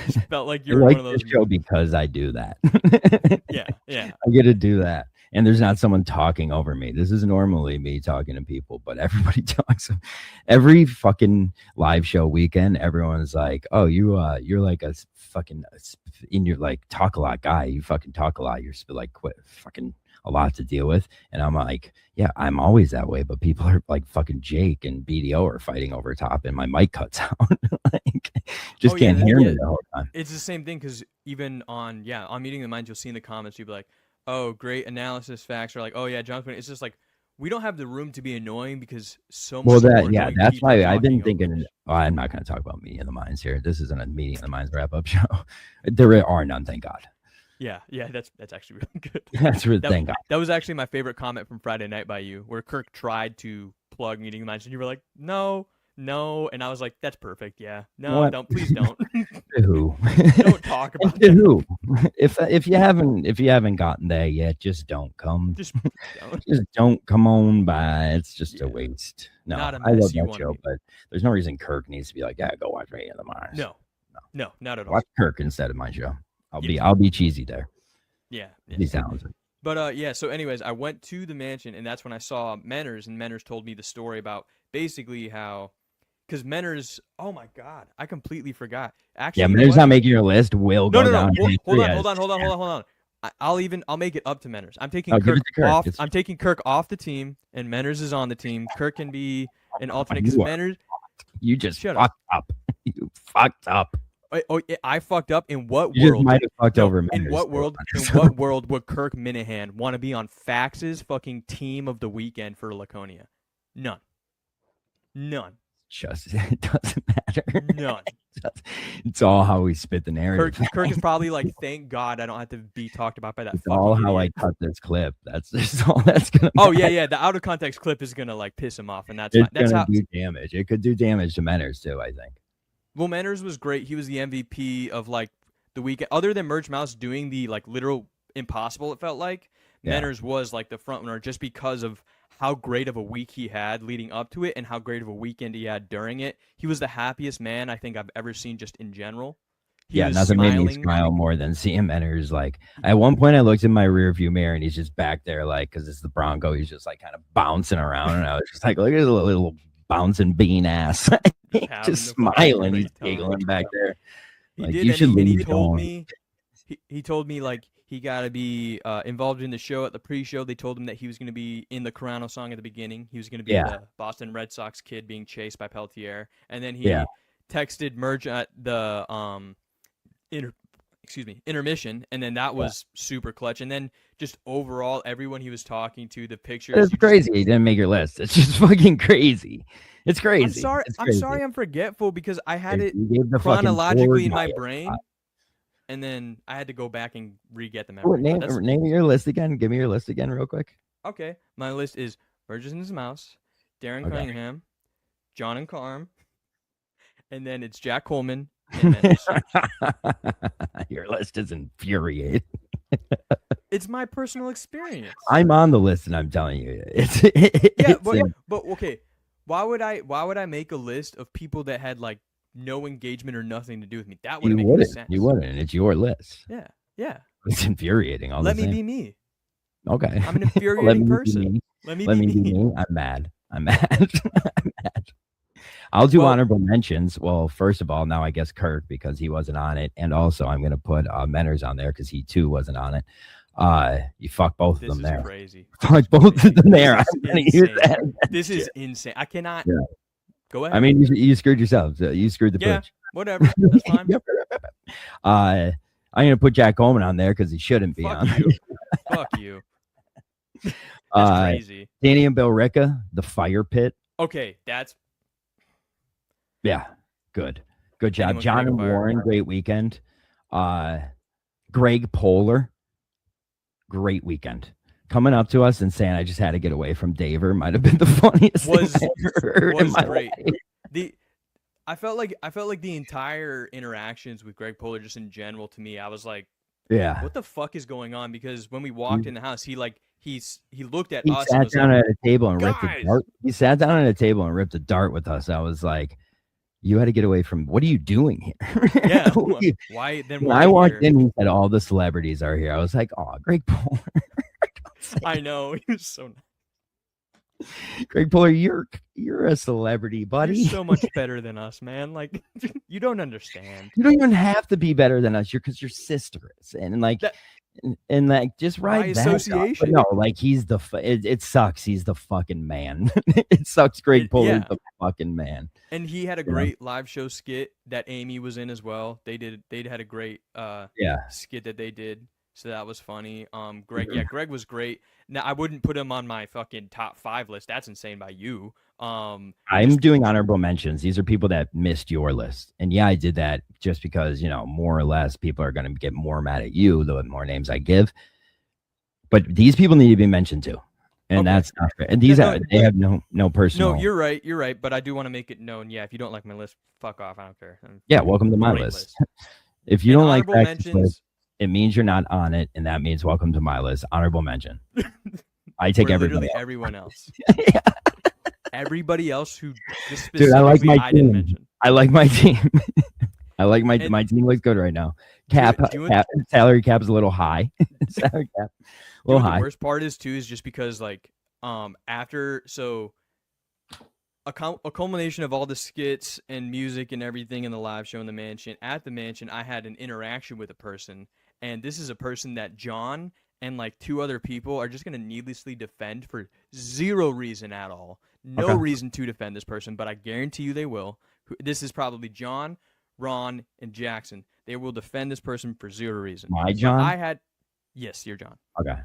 just felt like you're one of those. Show because I do that. Yeah. I get to do that, and there's not someone talking over me. This is normally me talking to people, but everybody talks. Every fucking live show weekend, everyone's like, "Oh, you're like a fucking in your like talk a lot guy. You fucking talk a lot. You're like quit fucking." A lot to deal with, and I'm like, yeah, I'm always that way, but people are like fucking Jake and BDO are fighting over top, and my mic cuts out. Like, just can't hear me the whole time. It's the same thing because even on Meeting the Minds, you'll see in the comments, you'll be like, oh, great analysis facts, or like, oh yeah, junk. It's just like we don't have the room to be annoying because so Well, many more annoying that's people are why I've been talking over thinking. us. Oh, I'm not going to talk about Meeting of the Minds here. This isn't a Meeting of the Minds wrap up show. There are none, thank God. Yeah, that's actually really good. That's really That thank God. that was actually my favorite comment from Friday night by you, where Kirk tried to plug Meeting Minds, and you were like, "No, no," and I was like, "That's perfect. Yeah, no, What? don't, please don't, To who? don't talk And about to that. who? If you haven't gotten there yet, just don't come. Just don't." Just don't come on by. It's just a Yeah, waste. not No, a I love mess you that want to show, be. but there's no reason Kirk needs to be like, yeah, go watch Meeting of the Minds. No, no, not at all. Watch Kirk instead of my show. Yeah, I'll be cheesy there. yeah, Be yeah. talented. But yeah, so anyways, I went to the mansion, and that's when I saw Menners, and Menners told me the story about basically how, because Menners, oh my God, I completely forgot. Yeah, Actually, you know Mentor's what? not making your list. Will No, go no, no. down. Hold on, Yes. hold on. I'll make it up to Menners. I'm taking Oh, give Kirk it to Kirk. off. I'm taking Kirk off the team, and Menners is on the team. Kirk can be an alternate because You, Menners. you just Shut fucked up. You fucked up. I fucked up. In what You just world? might have fucked No, over in Menners. what world? In what world would Kirk Minahan want to be on Fax's fucking team of the weekend for Laconia? None. None. Just it doesn't matter. None. It's all how we spit the narrative. Kirk is probably like, thank God I don't have to be talked about by that It's fucking all how idiot. I cut this clip. That's just all that's gonna. Oh matter. yeah. The out of context clip is gonna like piss him off, and that's It's fine. That's gonna how. do damage. It could do damage to Menners too. I think. Well, Manners was great. He was the MVP of like the weekend. Other than Merch Mouse doing the like literal impossible, it felt like Yeah. Manners was like the front runner just because of how great of a week he had leading up to it and how great of a weekend he had during it. He was the happiest man I think I've ever seen just in general. He Yeah, was nothing made me smiling. smile more than seeing Menners. Like at one point, I looked in my rear view mirror and he's just back there, like because it's the Bronco. He's just like kind of bouncing around, and I was just like, look at his little bouncing bean ass, Having just a fucking smiling. He's great time. giggling back there. He Like did, you and should he leave it told alone. me he told me like he got to be involved in the show at the pre-show. They told him that he was going to be in the Carano song at the beginning. He was going to be Yeah. the Boston Red Sox kid being chased by Peltier, and then he Yeah. texted Merge at the intermission, and then that was super clutch. And then just overall, everyone he was talking to, the pictures. It's crazy. He didn't make your list. It's just fucking crazy. It's crazy. I'm sorry. It's I'm crazy. sorry. I'm forgetful because I had it You gave the fucking chronologically in Ford my bias. brain, and then I had to go back and re-get the Oh, memory. But that's- name your list again. Give me your list again, real quick. Okay, my list is Burgess and his mouse, Darren Okay. Cunningham, John and Carm, and then it's Jack Coleman. And Mendes. Your list is infuriating. It's my personal experience. I'm on the list, and I'm telling you, But okay, why would I make a list of people that had like no engagement or nothing to do with me? That wouldn't make any sense. You wouldn't. It's your list. Yeah. It's infuriating. Let me be me. Okay. I'm an infuriating person. Let me be me. I'm mad. I'm mad. I'll do honorable mentions. Well, first of all, now I guess Kirk because he wasn't on it, and also I'm going to put Menners on there because he too wasn't on it. You fuck both of them there. Crazy. Fuck both of them there. I'm going to use that. This is insane. I cannot. Yeah. Go ahead. I mean, you screwed yourself. You screwed the pitch. Whatever. That's fine. I'm going to put Jack Coleman on there because he shouldn't be on. Fuck you. That's crazy. Danny and Bill Ricca, the fire pit. Okay, that's. Yeah, good job. John and Warren, great weekend. Greg Poehler, great weekend. Coming up to us and saying, "I just had to get away from Daver," might have been the funniest thing I ever heard in my great. life. I felt like the entire interactions with Greg Poehler, just in general, to me, I was like, yeah, what the fuck is going on? Because when we walked in the house, he looked at he us. Sat down like, at a table and ripped a dart. He sat down at a table and ripped a dart with us. I was like, you had to get away from. What are you doing here? Yeah. Why then? When I walked in, he said all the celebrities are here. I was like, oh, Greg Poehler. I know, he was so nice. Greg Poehler, you're a celebrity, buddy. You're so much better than us, man. Like, you don't understand. You don't even have to be better than us. Because your sister is, and like, and like, just ride that association. No, like he's the. It sucks. He's the fucking man. It sucks. Greg Poehler's the fucking man. And he had a great live show skit that Amy was in as well. They had a great skit that they did. So that was funny. Greg was great. Now I wouldn't put him on my fucking top 5 list. That's insane by you. I'm doing honorable mentions. These are people that missed your list. And yeah, I did that just because, more or less people are going to get more mad at you the more names I give. But these people need to be mentioned too. And that's not fair. And they have no personal. No, you're right. But I do want to make it known. Yeah, if you don't like my list, fuck off. I don't care. Welcome to my list. If you don't like Rex's list, it means you're not on it, and that means welcome to my list. Honorable mention. I take literally everyone else. Yeah. Everybody else who just Dude, I like my team. Didn't mention. I like my team. I like my team looks good right now. Salary cap is a little high. Salary cap, a little high. The worst part is just because after a culmination of all the skits and music and everything in the live show in the mansion. At the mansion, I had an interaction with a person, and this is a person that John and 2 other people are just going to needlessly defend for zero reason at all. No reason to defend this person, but I guarantee you they will. This is probably John, Ron, and Jackson. They will defend this person for zero reason. My John? Yes, you're John. Okay.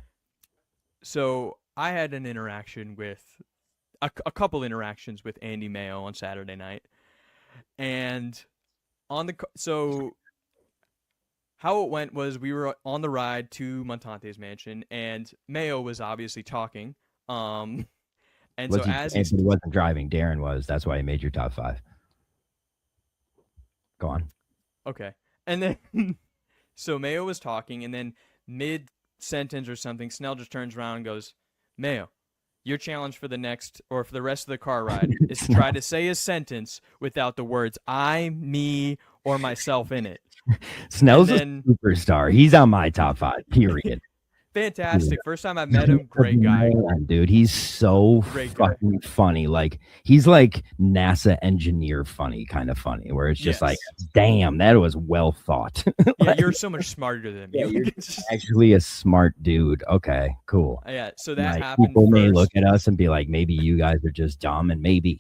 So I had an interaction with a couple interactions with Andy Mayo on Saturday night, and how it went was we were on the ride to Montante's mansion, and Mayo was obviously talking. And Anthony wasn't driving, Darren was. That's why he made your top 5. Go on. Okay, and then so Mayo was talking, and then mid sentence or something, Snell just turns around and goes, "Mayo, your challenge for the rest of the car ride is to try to say a sentence without the words I, me, or myself in it." Snell's a superstar. He's on my top 5, period. Fantastic. First time I met him, great guy. Man, dude, he's so fucking funny. He's like NASA engineer funny, kind of funny, where it's just damn, that was well thought. Yeah, you're so much smarter than me. You're actually a smart dude. Okay, cool. Yeah, so that happened. People may look at us and be like, maybe you guys are just dumb, and maybe.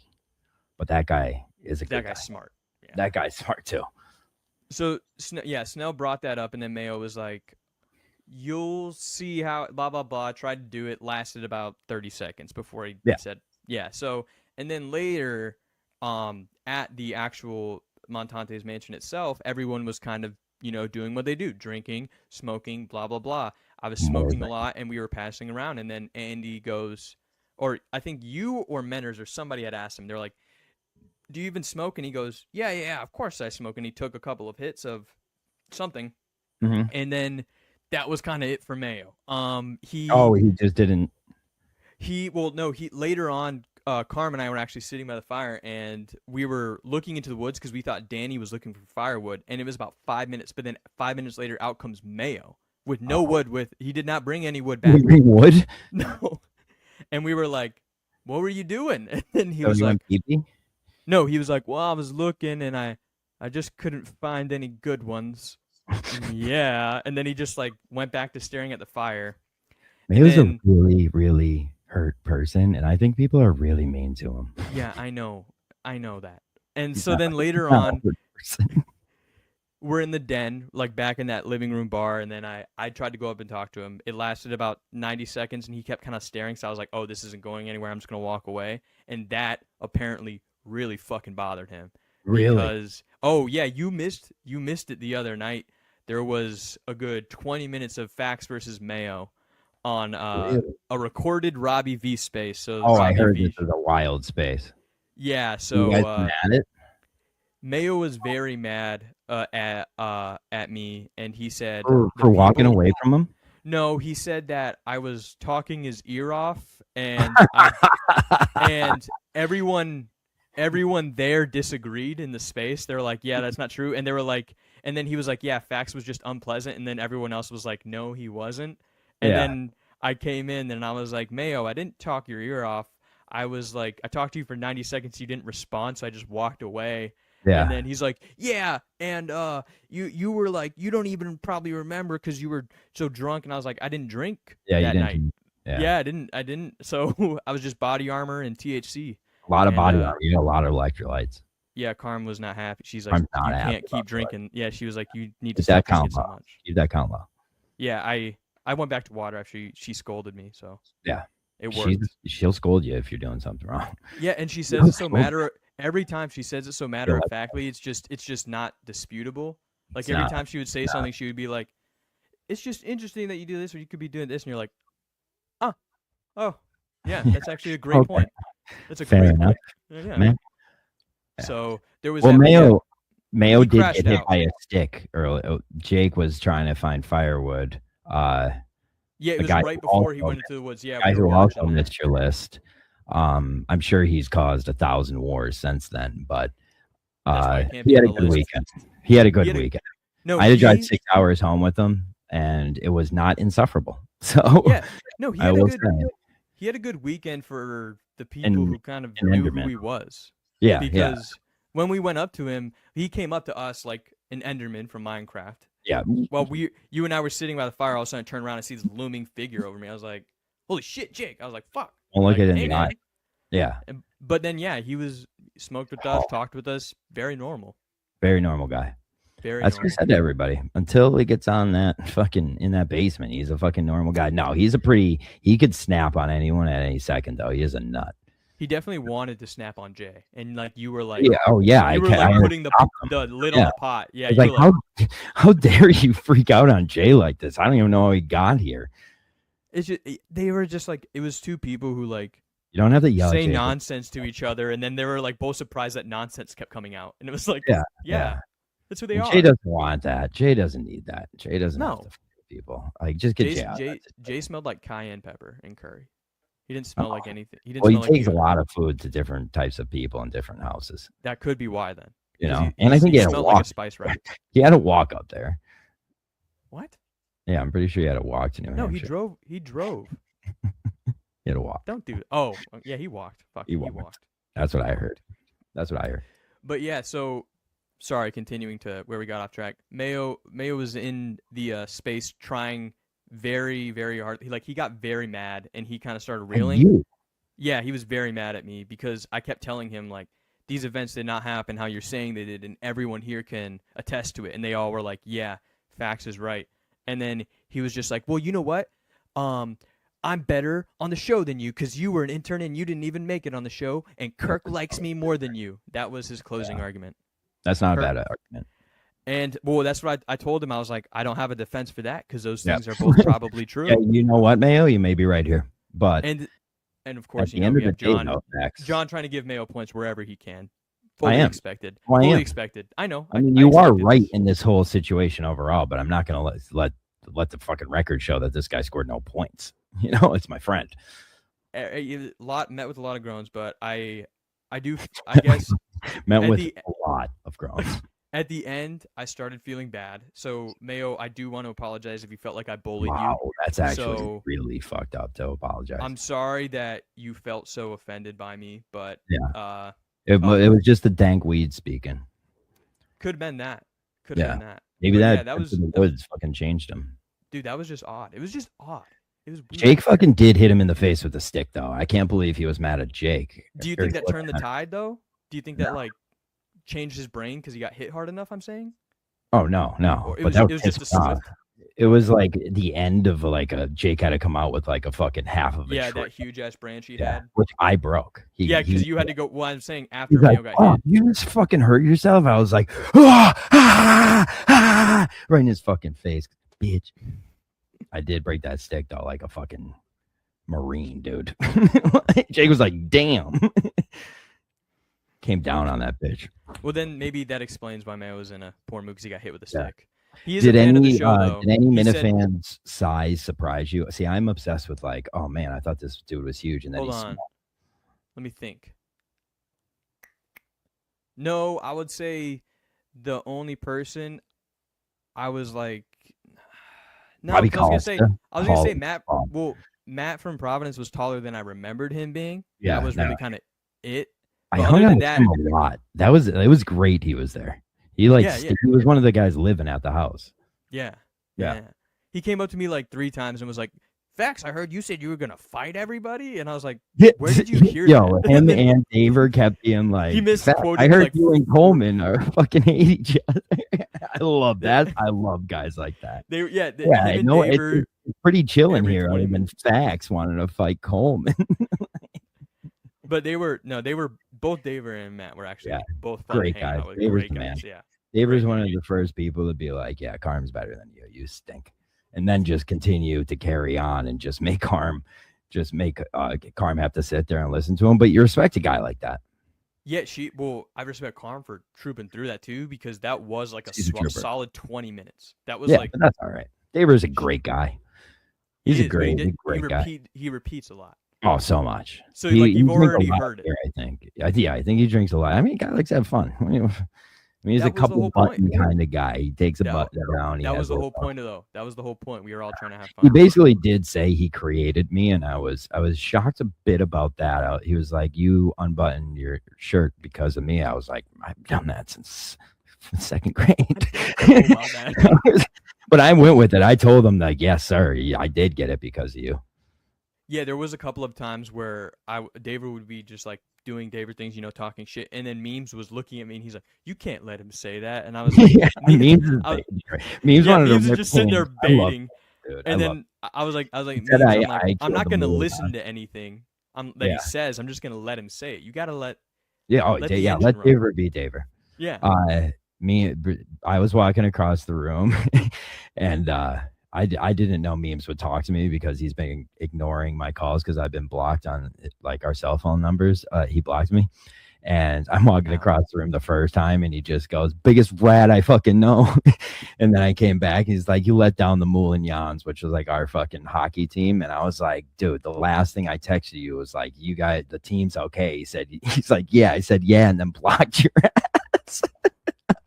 But that guy is a good guy. Smart. Yeah. That guy's smart too. So, Snell brought that up, and then Mayo was like, "You'll see how blah, blah, blah." Tried to do it, lasted about 30 seconds before he said, yeah. So, and then later, at the actual Montante's mansion itself, everyone was kind of, doing what they do, drinking, smoking, blah, blah, blah. I was smoking a lot, and we were passing around, and then Andy goes, or I think you or Menners or somebody had asked him, they're like, "Do you even smoke?" And he goes, yeah, of course I smoke. And he took a couple of hits of something, and then that was kind of it for Mayo. He just didn't. Later on, Carm and I were actually sitting by the fire, and we were looking into the woods because we thought Danny was looking for firewood, and it was about 5 minutes. But then 5 minutes later, out comes Mayo with no wood. He did not bring any wood back. Did he bring wood? No. And we were like, "What were you doing?" And then he was like, "No." He was like, "Well, I was looking, and I just couldn't find any good ones." Yeah, and then he just went back to staring at the fire. He was a really, really hurt person, and I think people are really mean to him. Yeah, I know that. And so then later on, we're in the den, back in that living room bar, and then I tried to go up and talk to him. It lasted about 90 seconds, and he kept kind of staring, so I was like, "Oh, this isn't going anywhere. I'm just going to walk away." And that apparently really fucking bothered him. Really? Because, oh, yeah, you missed it the other night. There was a good 20 minutes of Facts versus Mayo on a recorded Robbie V space. So I heard this is a wild space. Yeah, so you guys mad at it? Mayo was very mad at me, and he said for walking away from him. No, he said that I was talking his ear off, and and everyone there disagreed in the space. They were like, "Yeah, that's not true," and they were like, and then he was like, "Yeah, Fax was just unpleasant," and then everyone else was like, "No, he wasn't." And then I came in and I was like, "Mayo, I didn't talk your ear off. I was like, I talked to you for 90 seconds. You didn't respond, so I just walked away." Yeah. And then he's like, "Yeah, and you were like, you don't even probably remember because you were so drunk." And I was like, "I didn't drink that night." Yeah, I didn't. So I was just body armor and THC. A lot of body armor. You know, a lot of electrolytes. Yeah, Carm was not happy. She's like, "You can't keep drinking." Yeah, she was like, "You need to stop drinking so much." Keep that count low. Yeah, I went back to water after she scolded me, so Yeah. it worked. She'll scold you if you're doing something wrong. Yeah, and she says She'll it so scold every time she says it so matter you. of factly. It's just not disputable. Like It's every not. time she would say something, she would be like, "It's just interesting that you do this, or you could be doing this," and you're like, "Oh, oh, yeah, that's actually a great Okay. point. That's a Fair great enough. point." Yeah. Man. So there was Well, that. But yeah, Mayo he did crashed get hit out. by a stick early. Jake was trying to find firewood. Yeah, it The was guy right who before he also went into the woods. Yeah, guy we were who also watching that. missed your list. I'm sure he's caused 1,000 wars since then, but That's why I can't he be had on a the good list. weekend. He had a good He had a- weekend. No, I had to drive he 6 hours home with him, and it was not insufferable. So yeah, no, he I had a will good say, he had a good weekend for the people and who kind of and knew Enderman. who he was. Yeah, Because when we went up to him, he came up to us like an Enderman from Minecraft. yeah. While you and I were sitting by the fire, all of a sudden I turned around and see this looming figure over me. I was like, "Holy shit, Jake!" I was like, "Fuck!" Don't look Like, it in hey, the eye. man. Yeah, But then yeah, he was smoked with us, talked with us, very normal, very normal guy. very That's what I normal. said to everybody. Until he gets on that fucking in that basement, he's a fucking normal guy. No, he could snap on anyone at any second though. He is a nut. He definitely wanted to snap on Jay, and like you were like, Yeah, oh yeah. you were I like putting the stopped him. lid on Yeah. the pot. Yeah, I was you like, were like, how dare you freak out on Jay like this? I don't even know how he got here. it's just they were just like it was two people who like You don't have to yell at say Jay. nonsense to each other, and then they were like both surprised that nonsense kept coming out, and it was like, Yeah. that's who they And are. Jay doesn't want that. Jay doesn't need that. Jay doesn't have No. to fuck with people. Like, just get Jay out. Jay smelled like cayenne pepper and curry. He didn't smell like anything. He didn't Well, he smell like takes a lot of food to different types of people in different houses. That could be why then. You Because know, and I think he he had a smelled like a walk. spice rack. He had a walk up there. What? Yeah, I'm pretty sure he had a walk to New No, he Hampshire. drove. He drove. He had a walk. Don't do it. Oh, yeah, he walked. Fuck, he walked. That's what I heard. That's what I heard. But yeah, so sorry, continuing to where we got off track. Mayo was in the space trying very, very hard. He got very mad and he kind of started reeling. You. Yeah, he was very mad at me because I kept telling him like these events did not happen how you're saying they did, and everyone here can attest to it. And they all were like, "Yeah, facts is right." And then he was just like, "Well, you know what? I'm better on the show than you because you were an intern and you didn't even make it on the show, and Kirk likes me more than you." That was his closing argument. That's not a bad argument. And well, that's what I told him. I was like, I don't have a defense for that because those things are both probably true. Yeah, you know what, Mayo? You may be right here, but and of course, at the end we of have the day, John. though, Max, John trying to give Mayo points wherever he can. I Fully am. expected. Well, I Fully am. expected. I know. I mean, you are right in this whole situation overall, but I'm not going to let the fucking record show that this guy scored no points. You know, it's my friend. A lot met with a lot of groans, but I guess Met with a lot of groans. At the end, I started feeling bad. So Mayo, I do want to apologize if you felt like I bullied you. Wow, that's actually really fucked up to apologize. I'm sorry that you felt so offended by me, but yeah, it was just the dank weed speaking. Could have been that. Could have been that. Maybe but that was the woods fucking changed him. Dude, that was just odd. It was just odd. It was weird. Jake fucking did hit him in the face with a stick, though. I can't believe he was mad at Jake. Do you think that turned the tide, though? Do you think that like changed his brain because he got hit hard enough? I'm saying. Oh no. But that was just a swift. It was like the end of like a Jake had to come out with like a fucking half of a tree. That huge ass branch he had, which I broke. Because you had to go. Well, I'm saying after Mayo got hit, you just fucking hurt yourself. I was like, right in his fucking face, bitch. I did break that stick though, like a fucking Marine, dude. Jake was like, damn. Came down on that bitch. Well, then maybe that explains why Mayo was in a poor mood because he got hit with a stick. He is a fan of the show, though. Did any Minifan's size surprise you? See, I'm obsessed with like, oh man, I thought this dude was huge, and then he's small. Let me think. No, I would say the only person I was like, no, I was gonna say Matt. Well, Matt from Providence was taller than I remembered him being. Yeah, that was really kind of it. I hung on that him a lot. It was great. He was there. He he was one of the guys living at the house. Yeah. He came up to me like 3 times and was like, "Fax, I heard you said you were gonna fight everybody," and I was like, "Where did you hear that?" Him and Daver kept being like, he misquoted. I heard you and Coleman are fucking hate each other. I love that. I love guys like that. They Yeah, him I and know Daver it's pretty chill in every here 20 other than minutes. Fax wanting to fight Coleman. But they were both Daver and Matt were actually Yeah, both fun to great hang guys. out with. Daver's Great the man. guys, yeah. Daver's Great one man. of the first people to be like, yeah, Carm's better than you. You stink. And then just continue to carry on and just make Carm have to sit there and listen to him. But you respect a guy like that. Yeah, I respect Carm for trooping through that too, because that was like He's a trooper. solid 20 minutes. That was Yeah, like but that's all right. Daver's a great guy. He's a great guy. He repeats a lot. Oh, so much. So you've already heard it. Here, I think. Yeah, I think he drinks a lot. I mean, a guy likes to have fun. I mean, he's a couple button kind of guy. He takes a button around. That was the whole point though. That was the whole point. We were all trying to have fun. He basically did say he created me, and I was shocked a bit about that. He was like, "You unbuttoned your shirt because of me." I was like, "I've done that since second grade." But I went with it. I told him like, "Yes, sir. I did get it because of you." Yeah, there was a couple of times where David would be just like doing David things, talking shit, and then Memes was looking at me and he's like, "You can't let him say that," and I was like, yeah, Memes was just sitting there baiting, and then I was like, Memes, I'm not gonna listen to anything that he says. I'm just gonna let him say it. You gotta let let David be David. Yeah. I was walking across the room, and I didn't know Memes would talk to me because he's been ignoring my calls because I've been blocked on like our cell phone numbers. He blocked me, and I'm walking across the room the first time, and he just goes, "Biggest rat I fucking know." And then I came back, he's like, "You let down the Moulignons," which was like our fucking hockey team, and I was like, "Dude, the last thing I texted you was like, you guys, the team's okay." He's like, "Yeah." I said, "Yeah," and then blocked your ass.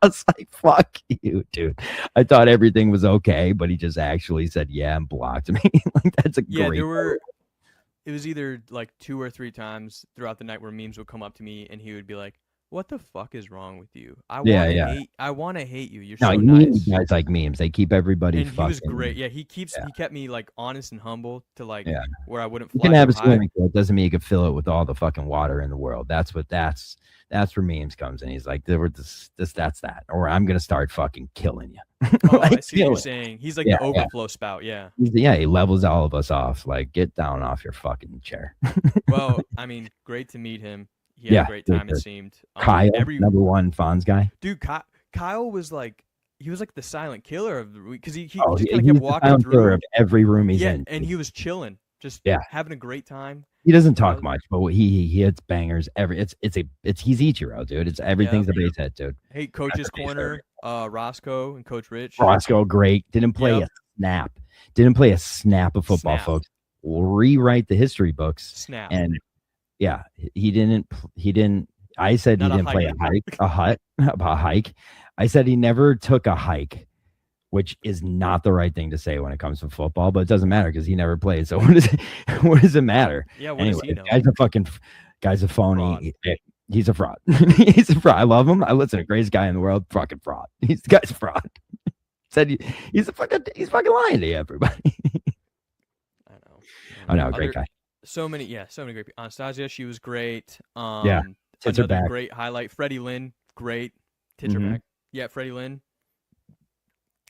I was like, "Fuck you, dude." I thought everything was okay, but he just actually said yeah and blocked me. Like, that's a great. It was either like 2 or 3 times throughout the night where Memes would come up to me and he would be like, "What the fuck is wrong with you? I want to hate you. You're so nice." Guys like Memes, they keep everybody. And he was great. Yeah, he kept me like honest and humble to like where I wouldn't. You can have a swimming pool. It doesn't mean you can fill it with all the fucking water in the world. That's where Memes comes in. He's like, that's that, or I'm gonna start fucking killing you. Oh, I see what you're saying. He's like the overflow spout. Yeah. He levels all of us off. Like, get down off your fucking chair. Well, I mean, great to meet him. He had a great time. It seemed. Kyle, number one Fonz guy. Dude, Kyle was like, he was like the silent killer of the week because he just kind of kept walking through of every room he's in. And he was chilling, just having a great time. He doesn't talk much, but he hits bangers he's Ichiro, dude. It's everything's the base hit, dude. Hey, Coach's Corner, Roscoe and Coach Rich. Roscoe, great. Didn't play a snap. Didn't play a snap of football, folks. We'll rewrite the history books. Snap. And yeah, he didn't. I said he didn't play a hike. I said he never took a hike, which is not the right thing to say when it comes to football, but it doesn't matter because he never played. So what does it matter? Yeah, what does he know? Guy's a phony. He's a fraud. He's a fraud. I love him. I listen, greatest guy in the world, fucking fraud. The guy's a fraud. Said he's fucking lying to you, everybody. I know, great guy. So many great people. Anastasia, she was great. Tits are back. Great highlight. Freddie Lynn, great. Tits are back. Yeah, Freddie Lynn.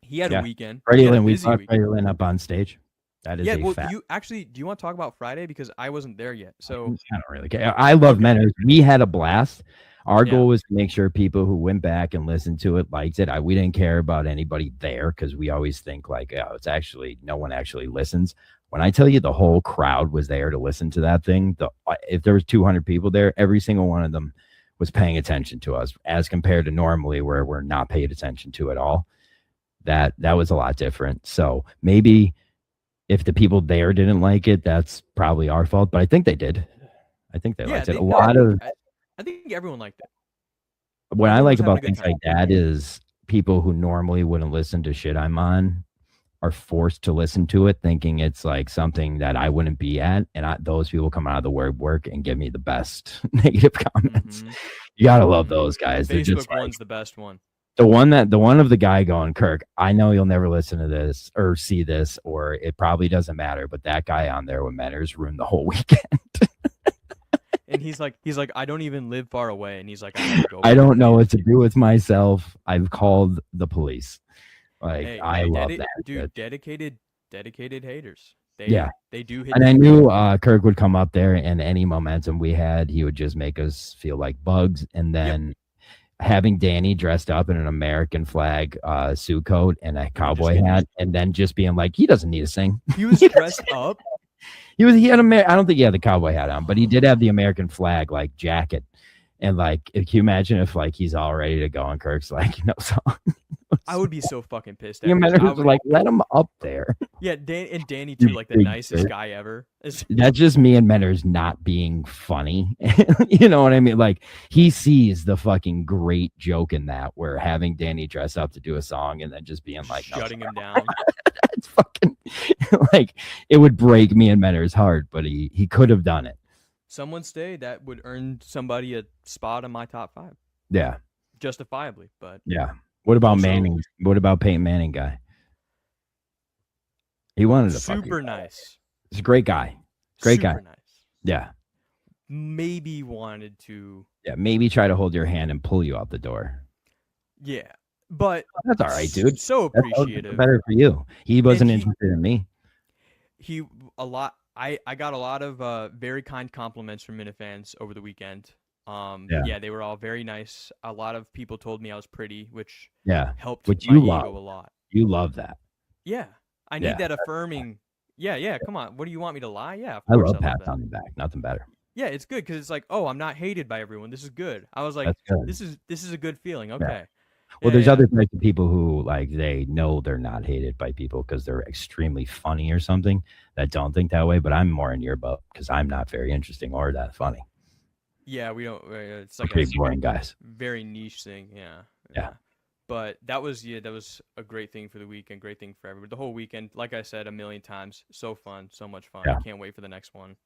He had a weekend. Freddie Lynn, we saw Freddie Lynn up on stage. That is fact. Do you want to talk about Friday? Because I wasn't there yet. So I don't really care. I love Menners. We had a blast. Our goal was to make sure people who went back and listened to it liked it. We didn't care about anybody there because we always think like, it's actually no one actually listens. When I tell you the whole crowd was there to listen to that thing, if there was 200 people there, every single one of them was paying attention to us as compared to normally where we're not paid attention to at all. That was a lot different. So maybe if the people there didn't like it, that's probably our fault. But I think they did. I think they liked it. I think everyone liked it. What I like about things like that is people who normally wouldn't listen to shit I'm on are forced to listen to it, thinking it's like something that I wouldn't be at, and those people come out of the work and give me the best negative comments. You gotta love those guys. The Facebook one's the best one. The one of the guy going, "Kirk, I know you'll never listen to this or see this, or it probably doesn't matter, but that guy on there with Menners ruined the whole weekend." And he's like, I don't even live far away, and he's like, I had to go. I don't know what to do with myself. I've called the police. Like, Hey, I love that. dude. Dedicated haters. They do hit. And I knew Kirk would come up there, and any momentum we had, he would just make us feel like bugs. And then having Danny dressed up in an American flag suit coat and a cowboy hat, and then just being like, he doesn't need to sing. He was dressed up. He had I don't think he had the cowboy hat on, but he did have the American flag like jacket. And like, can you imagine if like he's all ready to go and Kirk's like, no song? I would be so fucking pissed. You imagine like, let him up there. Yeah, Danny too, like the nicest guy ever. That's just me and Menners not being funny. You know what I mean? Like, he sees the fucking great joke in that, where having Danny dress up to do a song and then just being like, shutting him down. It's fucking like, it would break me and Menners' heart, but he could have done it. Someone say that would earn somebody a spot in my top 5. Yeah, justifiably, but yeah. What about Manning? What about Peyton Manning guy? He wanted to super nice. He's a great guy. Great guy. Nice. Yeah. Maybe wanted to. Yeah, maybe try to hold your hand and pull you out the door. Yeah, but that's all right, dude. So appreciative. That's better for you. He wasn't interested in me. I got a lot of very kind compliments from Minifans over the weekend. Yeah, they were all very nice. A lot of people told me I was pretty, which helped my ego a lot. You love that. Yeah, I need that affirming. Yeah. Come on, what do you want me to lie? Yeah, of I course love pats on the back. Nothing better. Yeah, it's good because it's like, oh, I'm not hated by everyone. This is good. I was like, this is a good feeling. Okay. Yeah. Well, there's other types of people who like they know they're not hated by people because they're extremely funny or something that don't think that way. But I'm more in your boat because I'm not very interesting or that funny. Yeah, we don't. It's like pretty boring guys. Very niche thing. Yeah. But that was a great thing for the weekend. Great thing for everybody. The whole weekend, like I said a million times, so fun, so much fun. I can't wait for the next one.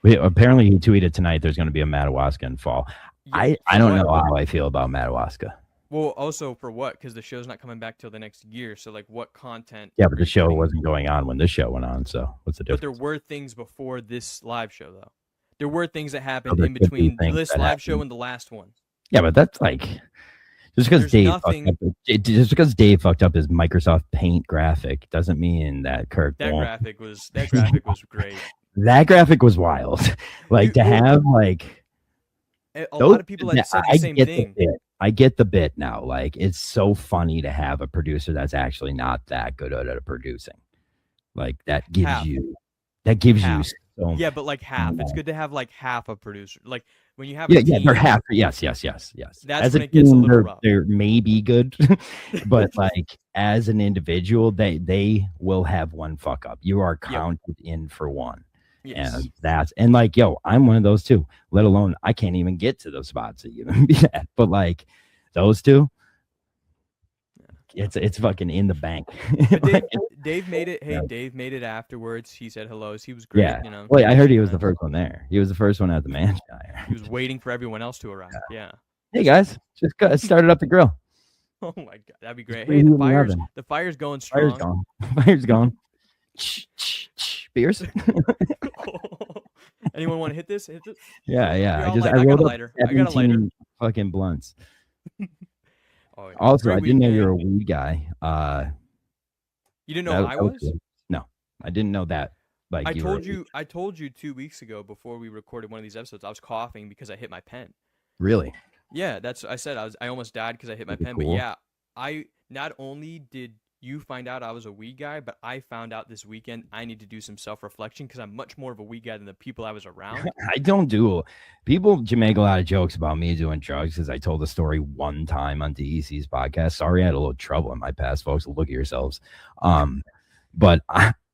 Apparently, he tweeted tonight there's going to be a Madawaska in fall. Yeah, I don't know how I feel about Madawaska. Well, also for what? Because the show's not coming back till the next year. So, like, what content? Yeah, but the show wasn't going on when this show went on. So, what's the difference? But there were things before this live show, though. There were things that happened in between this live show and the last one. Yeah, but that's like just because Dave fucked up his Microsoft Paint graphic doesn't mean that Kirk. That graphic was great. That graphic was wild. Like to have like a lot of people had said the same thing. I get the bit now. Like, it's so funny to have a producer that's actually not that good at producing. Like, that gives you so. Yeah, but like half. It's good to have like half a producer. Like when you have they're half. Yes. That's as when it gets a little rough. They're maybe good, but like as an individual, they will have one fuck up. You are counted in for one. Yes. And like, yo, I'm one of those too, let alone I can't even get to those spots to even be that. But like those two, it's fucking in the bank. Dave made it. Hey, Dave made it afterwards. He said hellos. He was great. Yeah. You know. Well, I heard he was the first one there. He was the first one at the mansion. He was waiting for everyone else to arrive. Yeah. Hey guys, just started up the grill. Oh my god, that'd be great. Hey, the fire's going strong. Fire's gone. Beers. Anyone want to hit this? Yeah. I got a lighter. I got a lighter. Fucking blunts. Oh, yeah. Also, I didn't know you're a weed guy. You didn't know I was? No, I didn't know that. Like I told you 2 weeks ago before we recorded one of these episodes. I was coughing because I hit my pen. Really? Yeah, I said I almost died because I hit my pen. Cool. But yeah, I not only did you find out I was a weed guy, but I found out this weekend I need to do some self-reflection because I'm much more of a weed guy than the people I was around. I don't do people make a lot of jokes about me doing drugs because I told the story one time on DEC's podcast. Sorry, I had a little trouble in my past, folks. Look at yourselves. But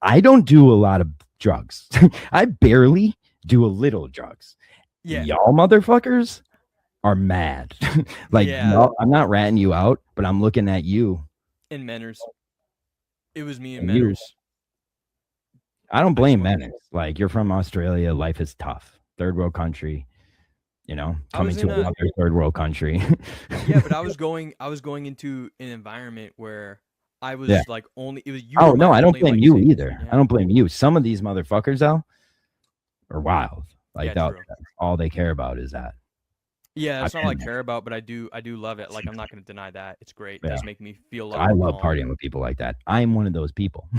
I don't do a lot of drugs. I barely do a little drugs. Yeah, y'all motherfuckers are mad. I'm not ratting you out, but I'm looking at you. And Menners. It was me and Menners. I don't blame Menners. Like, you're from Australia. Life is tough. Third world country. You know, coming to another third world country. Yeah, but I was going into an environment where I was like only it was you. Oh no, I don't blame you either. Yeah. I don't blame you. Some of these motherfuckers though are wild. Like Yeah, that, true. all they care about is that. Yeah, I've that's not all I been care about, but I do love it. Like I'm not gonna deny that. It's great. It there. does make me feel a lot I more love calm. partying with people like that. I'm one of those people.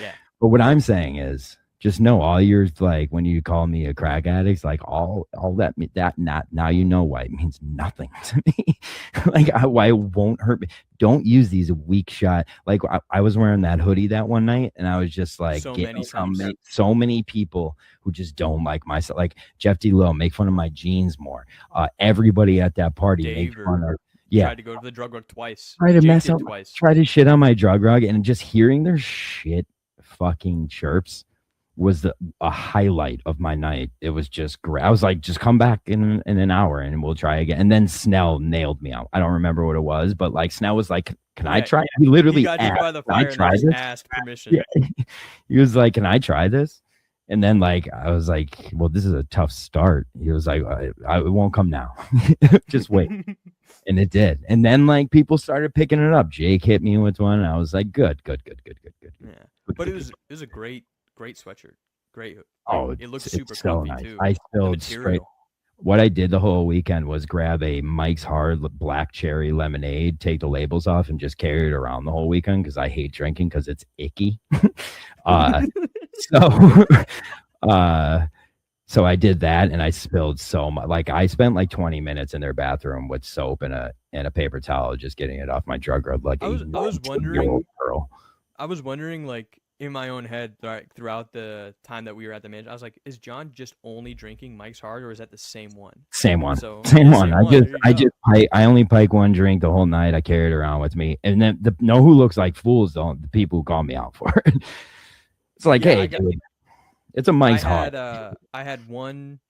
Yeah. But what I'm saying is just know all your like when you call me a crack addict, like all that not now you know why it means nothing to me. Like why it won't hurt me. Don't use these weak shot. Like I was wearing that hoodie that one night and I was just like So getting many times. so many people who just don't like myself. Like Jeff D. Lowe, make fun of my jeans more. Everybody at that party Dave make fun of tried to go to the drug rug twice. try to Jake mess did up, twice. try to shit on my drug rug, and just hearing their shit fucking chirps was a highlight of my night. It was just great. I was like, just come back in an hour and we'll try again. And then Snell nailed me out. I don't remember what it was, but like Snell was like, "Can I try?" He He literally got you asked, by the "Can I fire and try then just this?" asked permission. Yeah. He was like, "Can I try this?" And then like I was like, "Well, this is a tough start." He was like, it won't come now. Just wait." And it did. And then like people started picking it up. Jake hit me with one, and I was like, good. Yeah. But it was a great sweatshirt. Great. Oh, it looks super so comfy nice. too. I The spilled straight. material. What I did the whole weekend was grab a Mike's Hard Black Cherry Lemonade, take the labels off, and just carry it around the whole weekend because I hate drinking because it's icky. So, so I did that, and I spilled so much. Like I spent like 20 minutes in their bathroom with soap and a paper towel, just getting it off my drug rug. Like I was wondering. girl. I was wondering, like in my own head, like throughout the time that we were at the mansion, I was like, is John just only drinking Mike's Hard, or is that the same one? Same one. So Same yeah, one. same I only pike one drink the whole night. I carry it around with me, and then know who looks like fools don't the people who call me out for it. It's like, Yeah, hey, dude, it's a Mike's Hard. I had one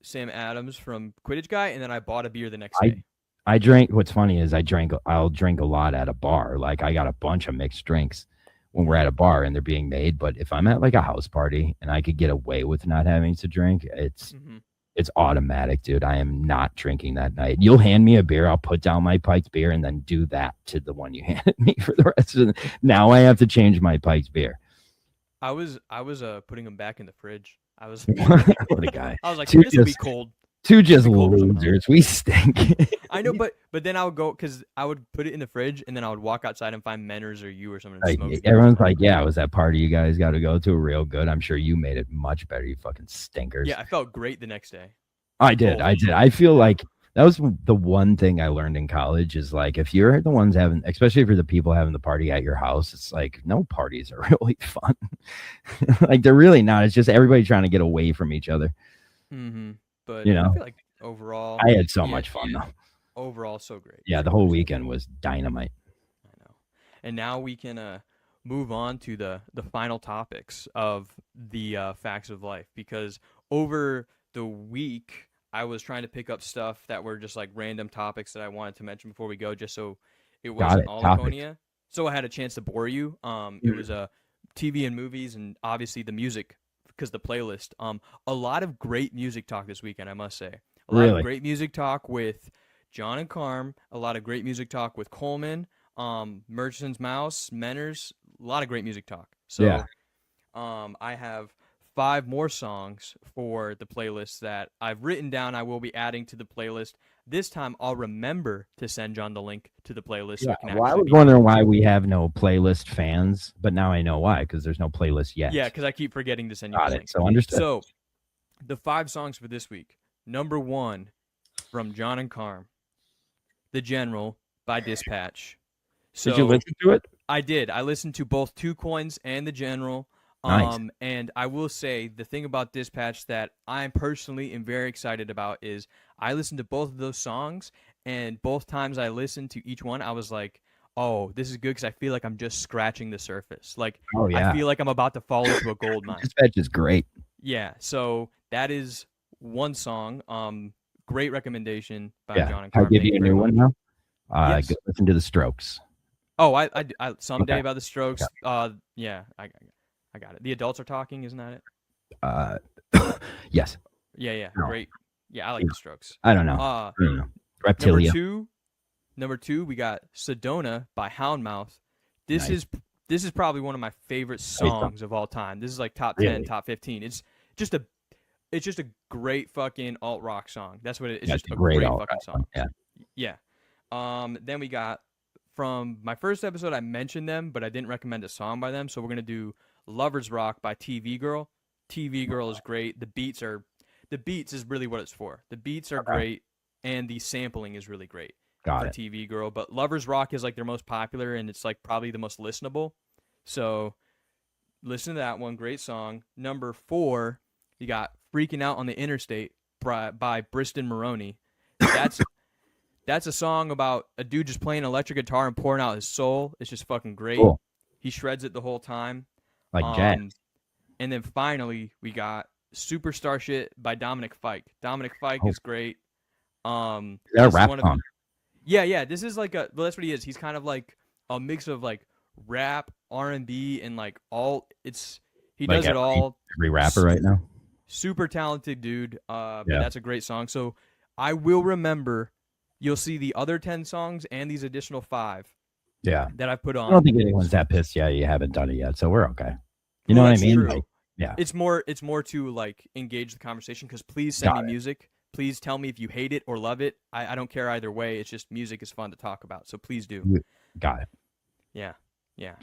Sam Adams from Quidditch Guy, and then I bought a beer the next day. I drank. What's funny is I'll drink a lot at a bar. Like I got a bunch of mixed drinks when we're at a bar and they're being made. But if I'm at like a house party and I could get away with not having to drink, it's automatic, dude. I am not drinking that night. You'll hand me a beer, I'll put down my Pike's beer and then do that to the one you handed me for the rest of the. Now I have to change my Pike's beer. I was putting them back in the fridge. I was what a guy. I was like, this will be cold. Two just losers. We stink. I know, but then I would go because I would put it in the fridge and then I would walk outside and find Menners or you or someone. Like, everyone's like, yeah, it was that party you guys got to go to real good. I'm sure you made it much better, you fucking stinkers. Yeah, I felt great the next day. I did. I feel like that was the one thing I learned in college is like if you're the ones having, especially if you're the people having the party at your house, it's like no parties are really fun. Like they're really not. It's just everybody trying to get away from each other. Mm-hmm. But you know, I feel like overall, I had so much fun though. Overall, so great. Yeah, the whole weekend was dynamite. I know. And now we can move on to the final topics of the facts of life because over the week I was trying to pick up stuff that were just like random topics that I wanted to mention before we go, just so it wasn't all Laconia. So I had a chance to bore you. It was TV and movies and obviously the music because the playlist. A lot of great music talk this weekend, I must say. A lot of great music talk with John and Carm. A lot of great music talk with Coleman, Merchant's Mouse, Menners. A lot of great music talk. So I have 5 more songs for the playlist that I've written down. I will be adding to the playlist. This time I'll remember to send John the link to the playlist. Yeah, so I was wondering why we have no playlist fans, but now I know why, because there's no playlist yet. Yeah, because I keep forgetting to send you the link. So understood. So the 5 songs for this week. Number 1 from John and Carm, The General by Dispatch. So, did you listen to it? I did. I listened to both Two Coins and The General. Nice. And I will say the thing about Dispatch that I personally am very excited about is I listened to both of those songs, and both times I listened to each one, I was like, oh, this is good because I feel like I'm just scratching the surface. Like, I feel like I'm about to fall into a gold mine. Dispatch is great. Yeah, so that is one song. Great recommendation by John and Carm. I'll give you a new one now. Yes. Go listen to The Strokes. Oh, I someday about The Strokes. Yeah, I got it. The Adults Are Talking, isn't that it? Yes. Yeah. No. Great. Yeah, I like The Strokes. I don't know. Reptilia. Number two, we got Sedona by Houndmouth. This is probably one of my favorite songs of all time. This is like top 10, top 15. It's just it's just a great fucking alt rock song. That's what it is. Yeah, Just it's a a great great alt fucking rock song. song. Yeah. Then we got from my first episode. I mentioned them, but I didn't recommend a song by them. So we're gonna do "Lovers Rock" by TV Girl. TV Girl is great. The beats is really what it's for. The beats are Okay. great, and the sampling is really great Got for it. TV Girl. But "Lovers Rock" is like their most popular, and it's like probably the most listenable. So listen to that one. Great song. Number 4, you got "Freaking Out on the Interstate" by Briston Maroney. That's a song about a dude just playing electric guitar and pouring out his soul. It's just fucking great. Cool. He shreds it the whole time. Like jazz. And then finally we got "Superstar Shit" by Dominic Fike. Dominic Fike Oh. is great. Is that a this is rap one of- song? Yeah. This is like well, that's what he is. He's kind of like a mix of like rap, R&B, and like all. He Like does it all. Every rapper right now. Super talented dude. But Yeah. that's a great song. So I will remember. You'll see the other 10 songs and these additional 5 Yeah. that I've put on. I don't think anyone's that pissed yet. You haven't done it yet, so we're okay. You Well, know what I that's mean? true. Like, yeah. It's more to like engage the conversation because please send Got me it. music. Please tell me if you hate it or love it. I don't care either way. It's just music is fun to talk about. So please do. Got it. Yeah.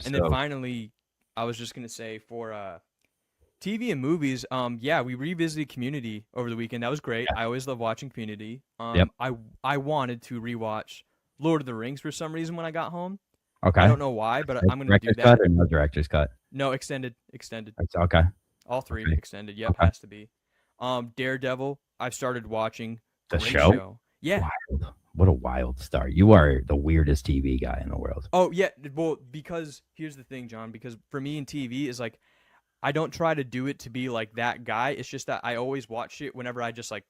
And then So- finally, I was just gonna say for TV and movies, we revisited Community over the weekend. That was great. Yeah. I always love watching Community. Yep. I wanted to rewatch Lord of the Rings for some reason when I got home. Okay. I don't know why, but I'm gonna do Director's that. cut or no director's cut? No, extended. It's okay. All 3 Okay. extended. Yep, Okay. has to be. Daredevil. I've started watching. The Great show? Yeah. Wild. What a wild start. You are the weirdest TV guy in the world. Oh yeah. Well, because here's the thing, John. Because for me in TV is like, I don't try to do it to be like that guy. It's just that I always watch it whenever I just like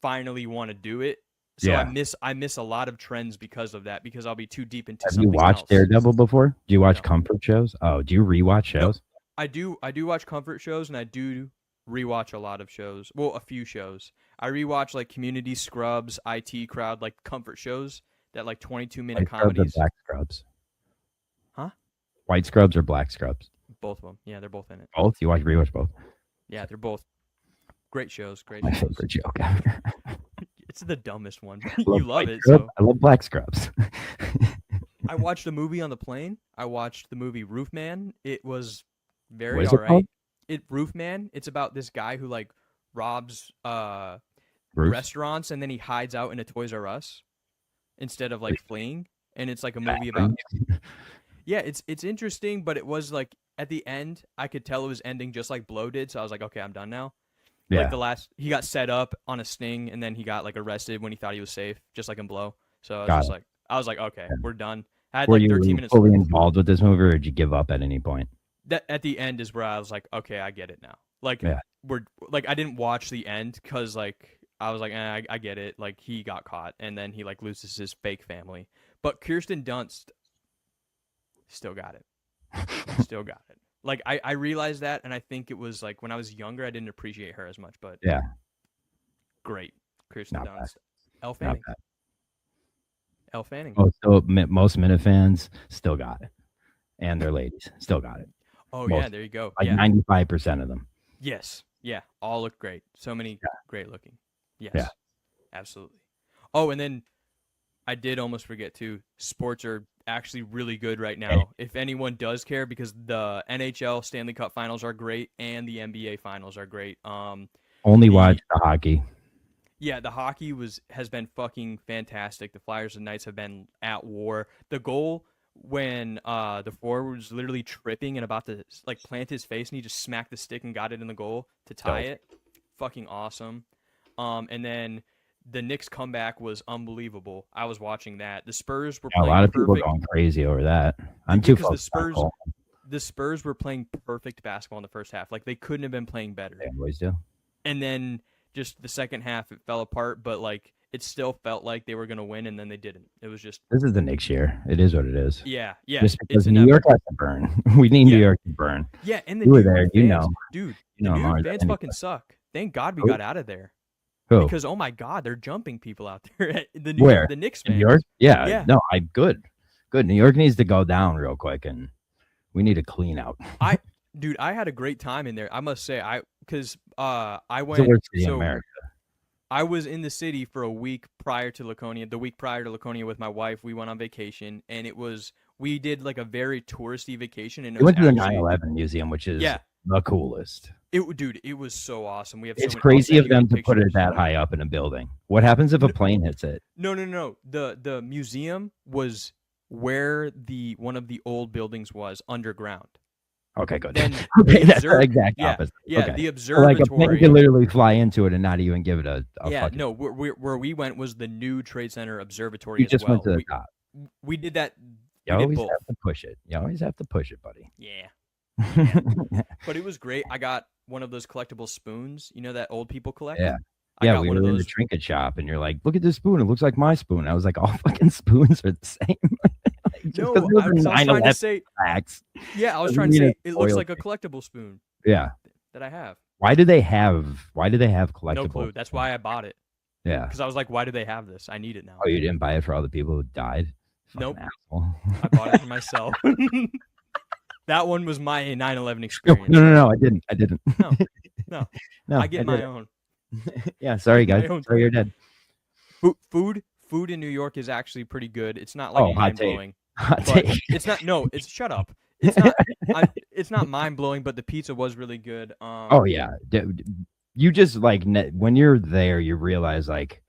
finally want to do it. So Yeah. I miss a lot of trends because of that. Because I'll be too deep into Have you something watched else. Daredevil before? Do you watch No. comfort shows? Oh, do you rewatch shows? I do watch comfort shows and I do rewatch a lot of shows. Well, a few shows. I rewatch like Community, Scrubs, IT Crowd, like comfort shows that like 22-minute White scrubs or comedies. black scrubs? Huh? White scrubs or black scrubs? Both of them. Yeah, they're both in it. Both? You rewatch both? Yeah, they're both great shows. Great My shows. favorite joke ever. It's the dumbest one. I You love white it. scrubs. So I love black scrubs. I watched a movie on the plane. I watched the movie Roof Man. It was very What is it alright. called? Roof Man. It's about this guy who like robs Bruce? restaurants and then he hides out in a Toys R Us instead of like fleeing. And it's like a movie Bathroom. about yeah, it's interesting, but it was like at the end I could tell it was ending just like Blow did, so I was like, okay, I'm done now. Yeah. Like he got set up on a sting and then he got like arrested when he thought he was safe, just like in Blow. So I was Got just like, okay, we're done. I had Were like you 13 minutes fully left. involved with this movie, or did you give up at any point? That at the end is where I was like, okay, I get it now. Like Yeah. we're like I didn't watch the end because like I was like, I get it. Like he got caught and then he like loses his fake family. But Kirsten Dunst still got it. Still got it. Like I realized that, and I think it was like when I was younger, I didn't appreciate her as much. But Yeah. great, Kirsten Not bad. Dunst, Elle Not Fanning, bad. Elle Fanning. Most Minifans still got it, and their ladies still got it. Oh most- yeah, there you go. Like Yeah, 95% of them. yes, yeah, all look great. So many great looking. Yes, Yeah. absolutely. Oh, and then I did almost forget too. Sports are actually really good right now. If anyone does care, because the NHL Stanley Cup Finals are great and the NBA Finals are great. Only watch the hockey. Yeah, the hockey has been fucking fantastic. The Flyers and Knights have been at war. The goal when the forward was literally tripping and about to like plant his face and he just smacked the stick and got it in the goal to tie it. Fucking awesome. And then the Knicks comeback was unbelievable. I was watching that. The Spurs were Yeah, a playing lot of people perfect. going crazy over that. I'm too Because focused on the Spurs were playing perfect basketball in the first half. Like they couldn't have been playing better. They always do. And then just the second half it fell apart, but like it still felt like they were gonna win, and then they didn't. It was just This is the Knicks year. It is what it is. yeah. Just because It's New York inevitable. has to burn. We need New Yeah. York to burn. Yeah, and the You were New there, York you fans, know. dude. You The know New York more fans than fucking anybody. suck. Thank God we Who? got out of there Who? because oh my God, they're jumping people out there. Where? The Knicks New fans. York? Yeah. Yeah. No, good. New York needs to go down real quick, and we need a clean out. Dude, I had a great time in there. I must say, because I It's the went. worst city in So America. I was in the city for a week prior to Laconia. The week prior to Laconia with my wife, we went on vacation, and we did like a very touristy vacation, and it We was went to the actually 9/11 museum, which is yeah. the coolest. Dude, it was so awesome. We have so It's many. I'll crazy send of you any them to put it pictures. that high up in a building. What happens if a No, plane hits it? no. The museum was where one of the old buildings was underground. Okay, good. Then Okay, the that's the exact yeah, opposite. yeah, Okay. the So, like a plane observatory. could literally fly into it and not even give it a Yeah, fucking. no, where we went was the new Trade Center observatory You as just well. went to the top. We did that. You We did always both. have to push it. You always have to push it, buddy. Yeah. But it was great. I got one of those collectible spoons, that old people collect. Yeah. I Yeah, got we one were of in the those. trinket shop, and you're like, "Look at this spoon. It looks like my spoon." I was like, "All fucking spoons are the same." Just No, 'cause those I are was trying to 9/11 say. facts. Yeah, I was Doesn't trying to mean say it's it looks like a loyalty. collectible spoon Yeah. that I have. Why do they have collectible? No clue. That's why I bought it. Yeah. Because I was like, why do they have this? I need it now. Oh, you didn't buy it for all the people who died? Nope. Fucking asshole. I bought it for myself. That one was my 9/11 No, experience. no, I didn't. No. No, I get my didn't. own. Yeah, sorry My guys. own Sorry you're dead. Food in New York is actually pretty good. It's not like Oh, hot take. mind-blowing. Hot But take. it's not. No, it's shut up. It's not. It's not mind-blowing, but the pizza was really good. Oh yeah. You just like when you're there, you realize like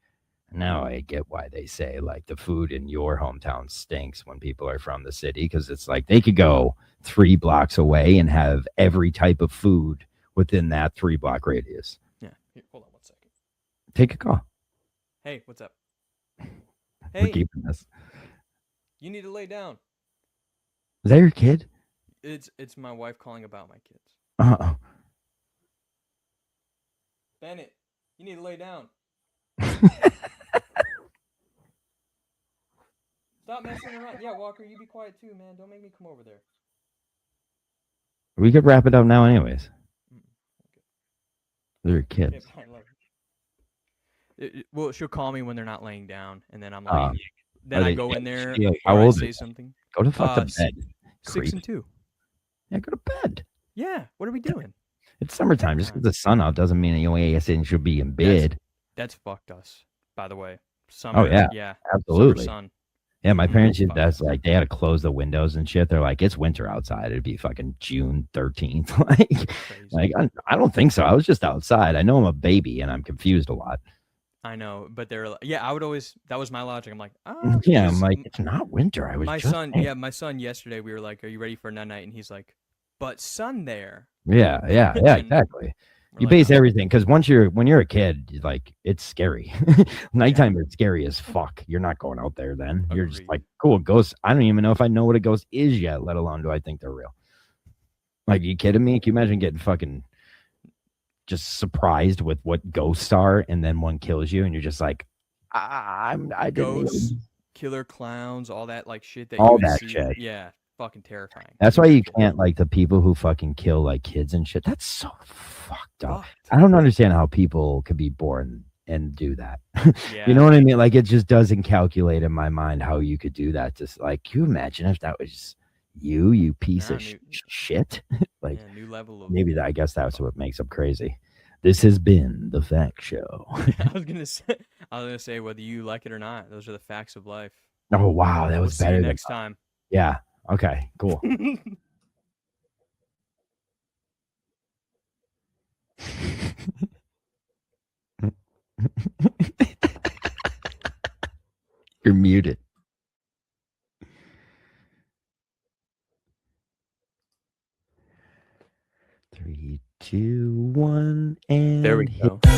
now I get why they say like the food in your hometown stinks when people are from the city, because it's like they could go 3 blocks away and have every type of food within that 3-block radius. Yeah. Here, hold on 1 second. Take a call. Hey, what's up? We're Hey, keeping this. you need to lay down. Is that your kid? It's my wife calling about my kids. Uh-oh. Bennett, you need to lay down. Stop messing around. Yeah, Walker, you be quiet too, man. Don't make me come over there. We could wrap it up now anyways. Okay. They're Okay, kids. fine, love you. Well, she'll call me when they're not laying down, and then I'm like, then I go in there, Yeah, or how I old say are they? something. Go to fuck to s- bed. 6 Creep. and 2. Yeah, go to bed. Yeah, what are we doing? It's summertime. Just because the sun out doesn't mean you ain't should be in bed. That's fucked us, by the way. Summer, yeah, yeah, absolutely. summer sun. Yeah, my parents used Fuck that's that. like they had to close the windows and shit. They're like, it's winter outside. It'd be fucking June 13th. like, Crazy. I don't think so. I was just outside. I know I'm a baby and I'm confused a lot. I know, but they're like, yeah. I would always. That was my logic. I'm like, oh, Yeah, I'm 'cause like, it's not winter. I was my just son. saying. Yeah, my son. Yesterday, we were like, "Are you ready for a night?" And he's like, "But sun there." Yeah, And exactly. we're You like, base "Oh." everything because when you're a kid, like it's scary. Nighttime is scary as fuck. You're not going out there then. You're just Agreed. like, cool, ghosts. I don't even know if I know what a ghost is yet, let alone do I think they're real. Like, you kidding me? Can you imagine getting fucking just surprised with what ghosts are, and then one kills you, and you're just like, I didn't Ghosts, even... killer clowns, all that like shit that All you would that see. shit. Yeah, fucking terrifying. That's why you can't, like, the people who fucking kill like kids and shit. That's so fucked up. Fucked. I don't understand how people could be born and do that. Yeah. You know what I mean? Like, it just doesn't calculate in my mind how you could do that. Just like, can you imagine if that was you piece Nah, of shit? Like, Yeah, new level of. maybe I guess that's what makes them crazy. This has been the Fact Show. I was gonna say whether you like it or not. Those are the facts of life. Oh wow, that We'll was see better you than next time. Yeah. Okay. Cool. You're muted. Three, 2, 1, and There we hit. go. And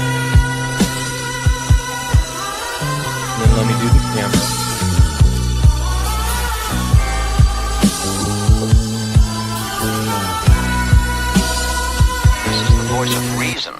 then let me do the camera. This is the voice of reason.